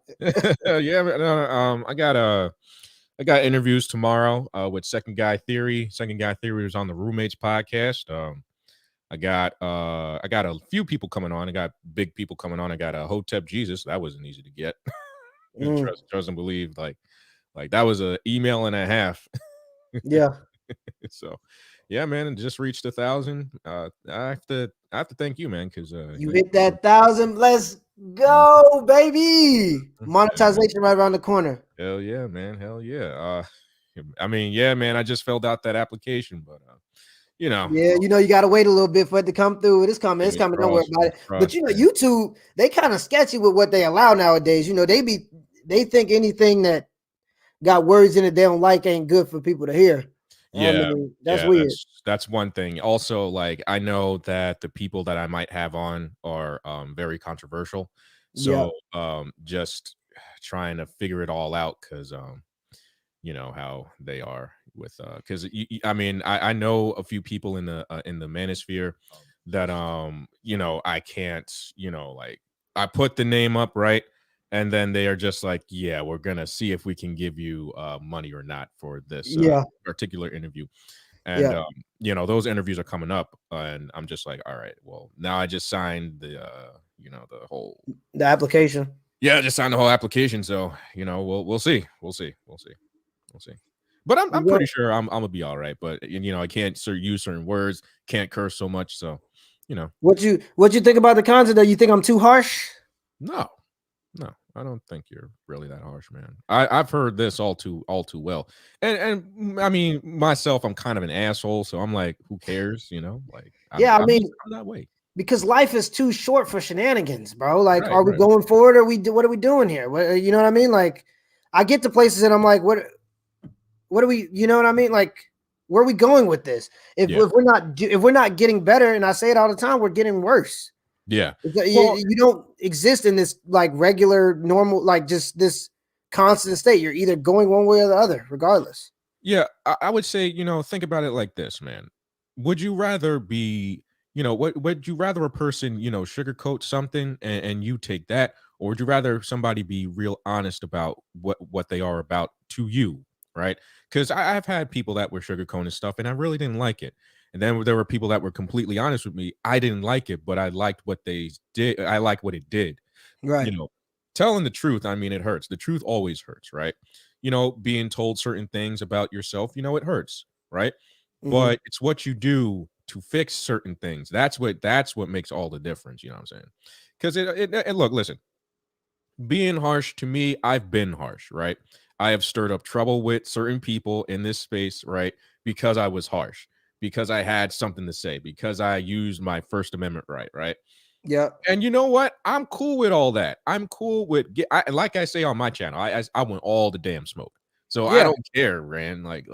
Yeah, I got interviews tomorrow with Second Guy Theory. Second Guy Theory was on the Roommates podcast. I got a few people coming on. I got big people coming on. I got a Hotep Jesus. That wasn't easy to get. Trust and believe. Like that was a email and a half. Yeah. So yeah, man, and just reached 1,000. I have to thank you, man, because you hit that 1,000. Let's go, baby. Monetization right around the corner. Hell yeah, man. Hell yeah. I mean, yeah, man, I just filled out that application, but you know. Yeah, you got to wait a little bit for it to come through. It's coming. It's coming. Don't worry about it. But YouTube, they kind of sketchy with what they allow nowadays. They think anything that got words in it they don't like ain't good for people to hear. Yeah, I mean, that's weird. That's one thing. Also, like, I know that the people that I might have on are very controversial. So just trying to figure it all out, because you know how they are with because I mean, I know a few people in the manosphere that you know, I can't, you know, like, I put the name up, right, and then they are just like, yeah, we're gonna see if we can give you money or not for this particular interview. And you know, those interviews are coming up, and I'm just like, all right, well, now I just signed the you know, the application. Yeah, I just signed the whole application, so you know, we'll see. But I'm pretty sure I'm gonna be all right. But you know, I can't use certain words, can't curse so much, so you know. What you think about the content though? You think I'm too harsh? No, I don't think you're really that harsh, man. I've heard this all too well, and I mean, myself, I'm kind of an asshole, so I'm like, who cares, you know? Like, I'm that way. Because life is too short for shenanigans, bro. Like, are we going forward, or what are we doing here? You know what I mean? Like, I get to places and I'm like, what are we? You know what I mean? Like, where are we going with this? If we're not getting better, and I say it all the time, we're getting worse. Yeah, you don't exist in this like regular, normal, like just this constant state. You're either going one way or the other, regardless. Yeah, I would say, you know, think about it like this, man. Would you rather be, you know, would you rather a person, you know, sugarcoat something and you take that, or would you rather somebody be real honest about what they are about to you, right? Because I've had people that were sugarcoating stuff, and I really didn't like it. And then there were people that were completely honest with me. I didn't like it, but I liked what they did. I liked what it did. Right. You know, telling the truth, I mean, it hurts. The truth always hurts, right? You know, being told certain things about yourself, you know, it hurts, right? Mm-hmm. But it's what you do to fix certain things. That's what makes all the difference. You know what I'm saying? Because it look, listen, being harsh, to me, I've been harsh, right? I have stirred up trouble with certain people in this space, right? Because I was harsh, because I had something to say, because I used my First Amendment right? Yeah. And you know what? I'm cool with all that. I'm cool with, like I say on my channel, I want all the damn smoke. So I don't care, Rand. Like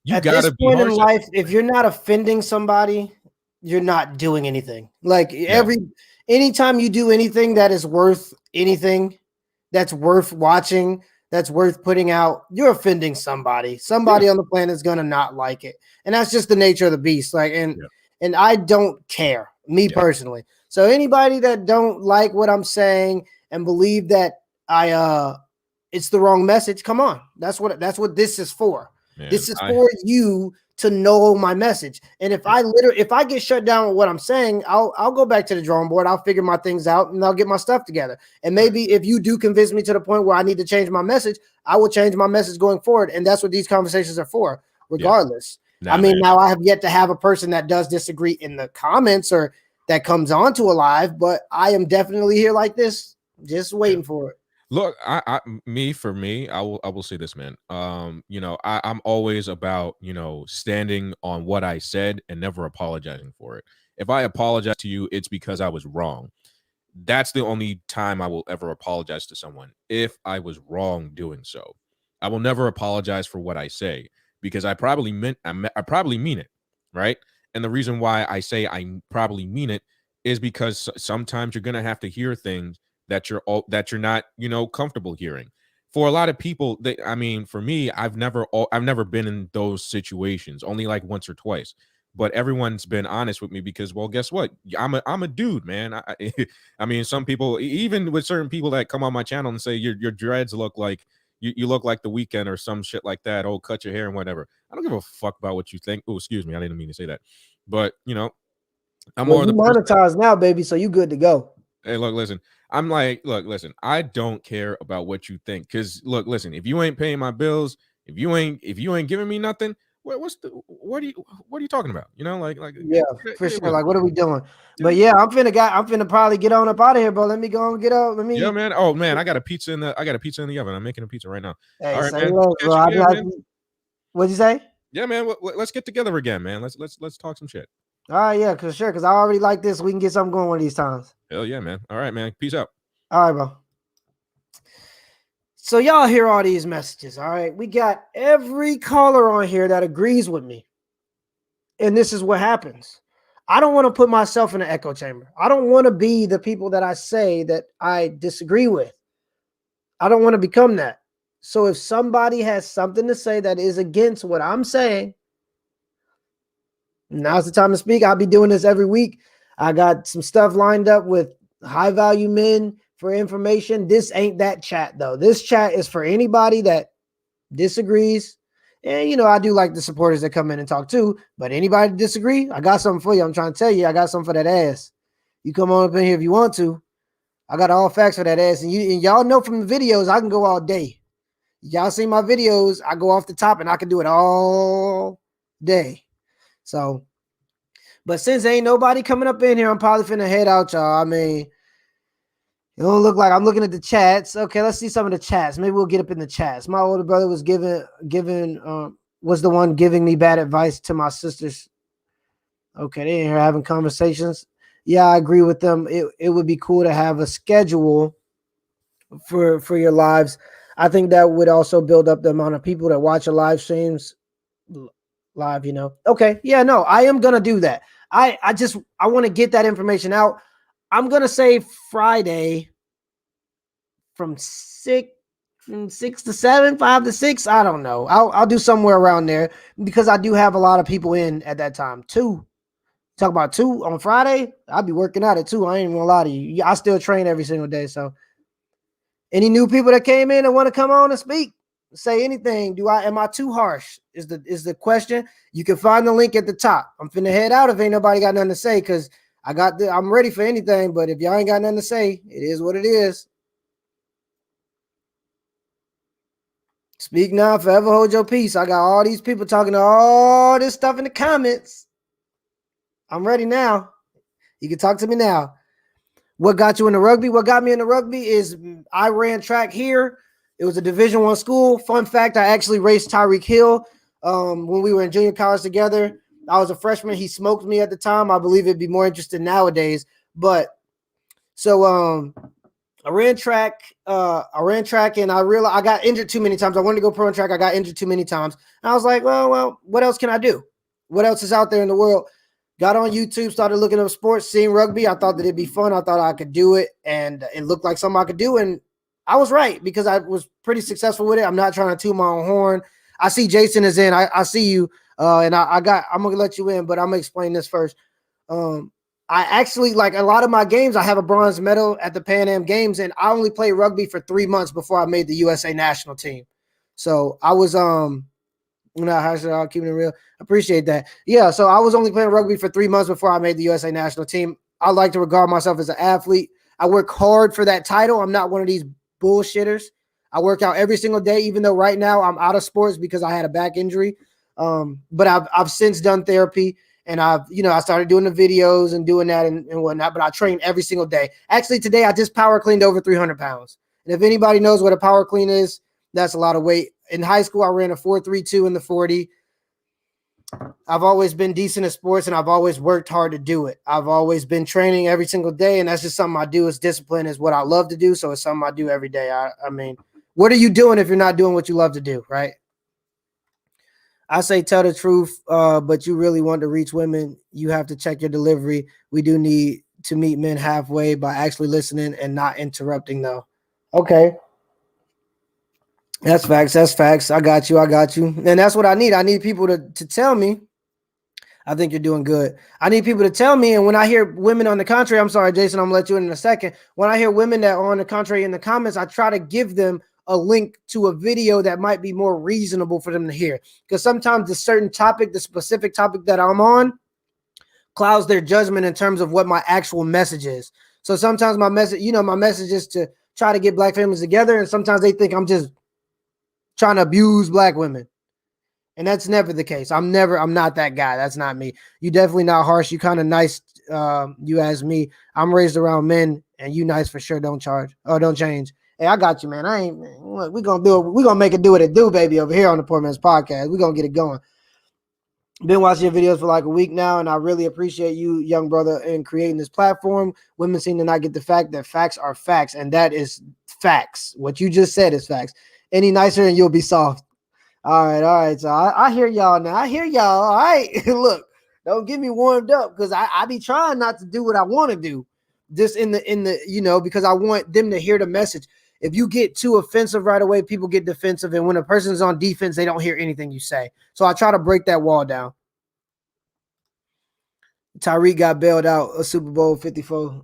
you at gotta this be point harsh in life, if you're not offending somebody, you're not doing anything. Like anytime you do anything that is worth anything, that's worth watching, that's worth putting out, you're offending somebody. Somebody on the planet is gonna not like it, and that's just the nature of the beast. Like, and I don't care, me personally. So anybody that don't like what I'm saying and believe that it's the wrong message, come on. That's what this is for. Man, this is for you to know my message. And if I get shut down with what I'm saying, I'll go back to the drawing board. I'll figure my things out and I'll get my stuff together. And maybe if you do convince me to the point where I need to change my message, I will change my message going forward. And that's what these conversations are for, regardless. Now I have yet to have a person that does disagree in the comments or that comes on to a live, but I am definitely here like this, just waiting for it. Look, for me, I will say this, man. You know, I'm always about, you know, standing on what I said and never apologizing for it. If I apologize to you, it's because I was wrong. That's the only time I will ever apologize to someone, if I was wrong doing so. I will never apologize for what I say, because I probably mean it, right? And the reason why I say I probably mean it is because sometimes you're gonna have to hear things that you're not, you know, comfortable hearing. For a lot of people, I mean, for me, I've never been in those situations, only like once or twice. But everyone's been honest with me because, well, guess what? I'm a dude, man. I mean, some people, even with certain people that come on my channel and say your dreads look like you look like The Weeknd or some shit like that. Oh, cut your hair and whatever. I don't give a fuck about what you think. Oh, excuse me, I didn't mean to say that. But you know, I'm Well, more you the person monetize now, baby, so you good to go. Hey, look, listen. I'm like, look, listen. I don't care about what you think, because look, listen. If you ain't paying my bills, if you ain't giving me nothing, what are you talking about? You know, like Yeah, for get it sure. with Like, it. what are we doing? Yeah. But yeah, I'm finna probably get on up out of here, bro. Let me go and get up. Yeah, man. Oh man, I got a pizza in the oven. I'm making a pizza right now. Hey, All right, say man. less, Catch bro. you again, man. What'd you say? Yeah, man. Let's get together again, man. Let's talk some shit. All right, yeah, cause sure, cause I already like this. We can get something going one of these times. Hell yeah, man. All right, man. Peace out. All right, bro. So y'all hear all these messages. All right, we got every caller on here that agrees with me, and this is what happens. I don't want to put myself in an echo chamber. I don't want to be the people that I say that I disagree with. I don't want to become that. So if somebody has something to say that is against what I'm saying, now's the time to speak. I'll be doing this every week. I got some stuff lined up with high value men for information. This ain't that chat though. This chat is for anybody that disagrees. And you know, I do like the supporters that come in and talk too, but anybody disagree, I got something for you. I'm trying to tell you, I got something for that ass. You come on up in here if you want to. I got all facts for that ass. And y'all know from the videos, I can go all day. Y'all see my videos, I go off the top and I can do it all day. So, but since ain't nobody coming up in here, I'm probably finna head out, y'all. I mean, it don't look like I'm looking at the chats. Okay, let's see some of the chats. Maybe we'll get up in the chats. My older brother was was the one giving me bad advice to my sisters. Okay, they in here having conversations. Yeah, I agree with them. It would be cool to have a schedule for your lives. I think that would also build up the amount of people that watch your live streams live, you know. Okay, yeah, no, I am gonna do that. I want to get that information out. I'm gonna say Friday from 6 to 7, 5 to 6. I don't know. I'll do somewhere around there because I do have a lot of people in at that time too. Talk about 2 on Friday. I'll be working out at 2. I ain't even gonna lie to you. I still train every single day. So any new people that came in and want to come on and speak, say anything. Am I too harsh? Is the question. You can find the link at the top. I'm finna head out if ain't nobody got nothing to say, because I'm ready for anything. But if y'all ain't got nothing to say, it is what it is. Speak now, forever hold your peace. I got all these people talking all this stuff in the comments. I'm ready now. You can talk to me now. What got you into rugby? What got me into rugby is I ran track here. It was a Division I school. Fun fact, I actually raced Tyreek Hill when we were in junior college together. I was a freshman. He smoked me at the time. I believe it'd be more interesting nowadays. But so I ran track and I realized I got injured too many times. I wanted to go pro in track. I got injured too many times. And I was like, well, what else can I do? What else is out there in the world? Got on YouTube, started looking up sports, seeing rugby. I thought that it'd be fun. I thought I could do it, and it looked like something I could do. And I was right because I was pretty successful with it. I'm not trying to toot my own horn. I see Jason is in. I see you, and I'm gonna let you in, but I'm gonna explain this first. I actually, like a lot of my games, I have a bronze medal at the Pan Am Games, and I only played rugby for 3 months before I made the USA national team. So I was I'll keep it real. Appreciate that. Yeah, so I was only playing rugby for 3 months before I made the USA national team. I like to regard myself as an athlete. I work hard for that title. I'm not one of these bullshitters. I work out every single day, even though right now I'm out of sports because I had a back injury. But I've since done therapy, and I started doing the videos and doing that and whatnot. But I train every single day. Actually, today I just power cleaned over 300 pounds. And if anybody knows what a power clean is, that's a lot of weight. In high school, I ran a 4.32 in the 40. I've always been decent at sports, and I've always worked hard to do it. I've always been training every single day, and that's just something I do. It's discipline is what I love to do, so it's something I do every day. I mean, what are you doing if you're not doing what you love to do, right? I say tell the truth, but you really want to reach women, you have to check your delivery. We do need to meet men halfway by actually listening and not interrupting, though. Okay. That's facts. That's facts. I got you. And that's what I need. I need people to tell me, I think you're doing good. I need people to tell me. And when I hear women on the contrary, I'm sorry, Jason, I'm going to let you in a second. When I hear women that are on the contrary in the comments, I try to give them a link to a video that might be more reasonable for them to hear. Because sometimes the certain topic, the specific topic that I'm on, clouds their judgment in terms of what my actual message is. So sometimes my message is to try to get black families together, and sometimes they think I'm just trying to abuse black women. And that's never the case. I'm not that guy. That's not me. You definitely not harsh. You kind of nice. You ask me. I'm raised around men, and you nice for sure. Don't charge or don't change. Hey, I got you, man. I ain't. Look, we gonna do it. We gonna make it do what it do, baby. Over here on the Poor Man's Podcast, we gonna get it going. Been watching your videos for like a week now, and I really appreciate you, young brother, in creating this platform. Women seem to not get the fact that facts are facts, and that is facts. What you just said is facts. Any nicer, and you'll be soft. All right. So I hear y'all now. I hear y'all. All right. Look, don't get me warmed up because I be trying not to do what I want to do. Just in the because I want them to hear the message. If you get too offensive right away, people get defensive. And when a person's on defense, they don't hear anything you say. So I try to break that wall down. Tyreek got bailed out of Super Bowl 54.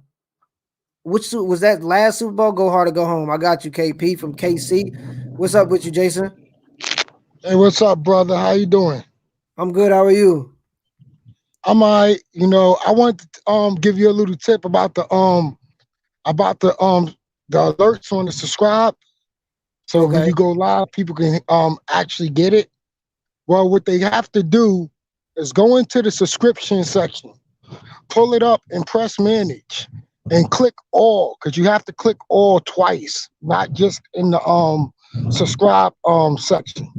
Which was that last Super Bowl? Go hard or go home. I got you, KP from KC. What's up with you, Jason? Hey, what's up, brother? How you doing? I'm good. How are you? I'm all right. I want to give you a little tip about the alerts on the subscribe. So when you go live, people can actually get it. Well, what they have to do is go into the subscription section, pull it up and press manage and click all, because you have to click all twice, not just in the subscribe section.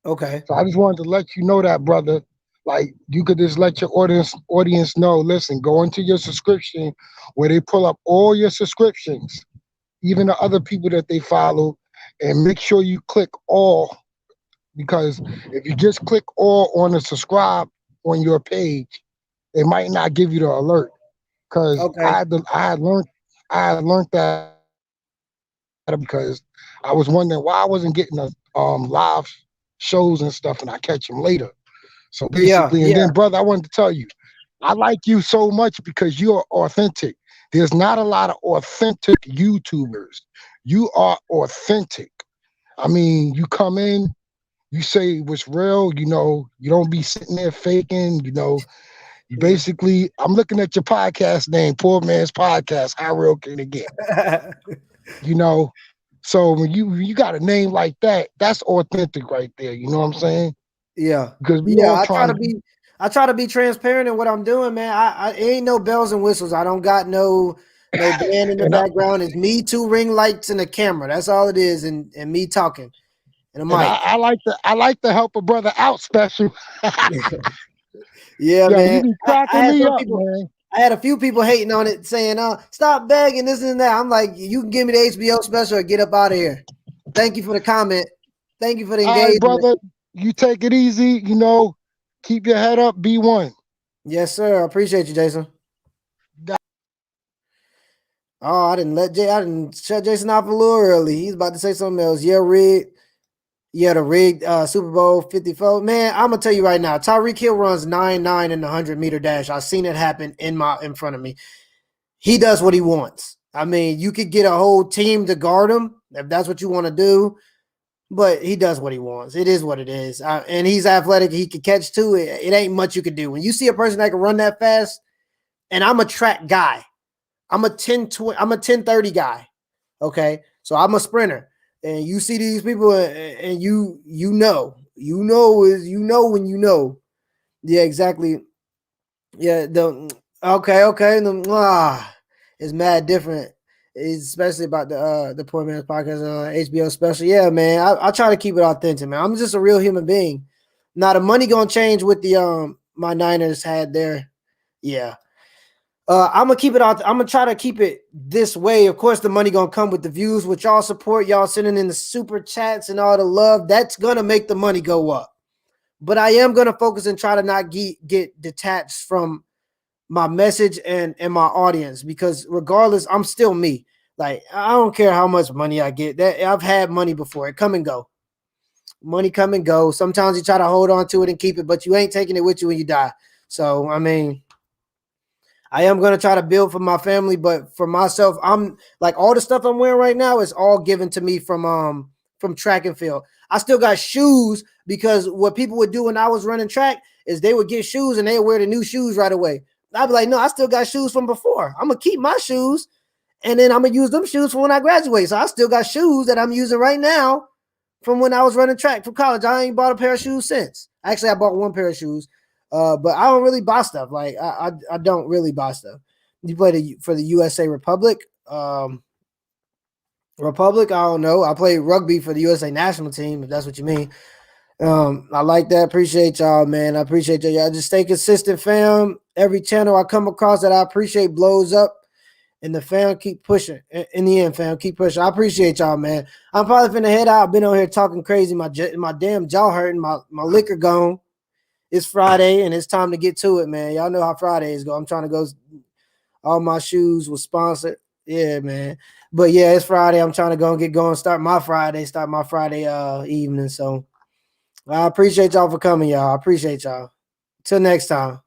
Okay. So I just wanted to let you know that, brother. Like, you could just let your audience know, listen, go into your subscription where they pull up all your subscriptions, even the other people that they follow, and make sure you click all, because if you just click all on the subscribe on your page, it might not give you the alert. Because I had learned that because I was wondering why I wasn't getting the live shows and stuff, and I catch them later. So basically, and then, brother, I wanted to tell you, I like you so much because you're authentic. There's not a lot of authentic YouTubers. You are authentic. I mean, you come in, you say what's real, you don't be sitting there faking, Basically, I'm looking at your podcast name, Poor Man's Podcast. How real can it get? So when you got a name like that, that's authentic right there. You know what I'm saying? Yeah. Because we all I try to be transparent in what I'm doing, man. I ain't no bells and whistles. I don't got no band in the background. It's me, 2 ring lights, and a camera. That's all it is, and me talking. And a mic. I like to help a brother out special. Yeah, man. You be cracking me up, man. I had a few people hating on it, saying, stop begging, this and that. I'm like, you can give me the HBO special or get up out of here. Thank you for the comment. Thank you for the engagement. All right, brother, you take it easy. Keep your head up. Be one. Yes, sir. I appreciate you, Jason. Oh, I didn't shut Jason off a little early. He's about to say something else. Yeah, rigged. Yeah, the rigged Super Bowl 54. Man, I'm gonna tell you right now, Tyreek Hill runs 9.9 in the 100-meter dash. I've seen it happen in front of me. He does what he wants. I mean, you could get a whole team to guard him if that's what you want to do, but he does what he wants. It is what it is. And he's athletic. He can catch too. It ain't much you could do. When you see a person that can run that fast, and I'm a track guy. I'm a 10-30 guy. Okay. So I'm a sprinter. And you see these people and you know when you know. Yeah, exactly. Yeah, it's mad different. It's especially about the Poor Man's Podcast HBO special. Yeah, man. I try to keep it authentic, man. I'm just a real human being. Now the money gonna change with the my Niners had there. Yeah. I'm gonna keep it out. I'm gonna try to keep it this way. Of course, the money gonna come with the views, which y'all support. Y'all sending in the super chats and all the love. That's gonna make the money go up. But I am gonna focus and try to not get detached from my message and my audience, because regardless, I'm still me. Like, I don't care how much money I get. That I've had money before. It come and go. Money come and go. Sometimes you try to hold on to it and keep it, but you ain't taking it with you when you die. So I mean, I am going to try to build for my family, but for myself, I'm like, all the stuff I'm wearing right now is all given to me from track and field. I still got shoes, because what people would do when I was running track, is they would get shoes and they would wear the new shoes right away. I'd be like, no, I still got shoes from before. I'm gonna keep my shoes, and then I'm gonna use them shoes for when I graduate. So I still got shoes that I'm using right now from when I was running track from college. I ain't bought a pair of shoes since. Actually, I bought one pair of shoes, but I don't really buy stuff. Like I don't really buy stuff. You play for the USA Republic. Republic, I don't know. I play rugby for the USA national team, if that's what you mean. I like that. Appreciate y'all, man. I appreciate y'all. Just stay consistent, fam. Every channel I come across that I appreciate blows up, and the fam keep pushing. In the end, fam, keep pushing. I appreciate y'all, man. I'm probably finna head out. I've been on here talking crazy. My damn jaw hurting. My liquor gone. It's Friday, and it's time to get to it, man. Y'all know how Fridays go. I'm trying to go. All my shoes was sponsored. Yeah, man. But yeah, it's Friday. I'm trying to go and get going. Start my Friday evening. So I appreciate y'all for coming, y'all. I appreciate y'all. Till next time.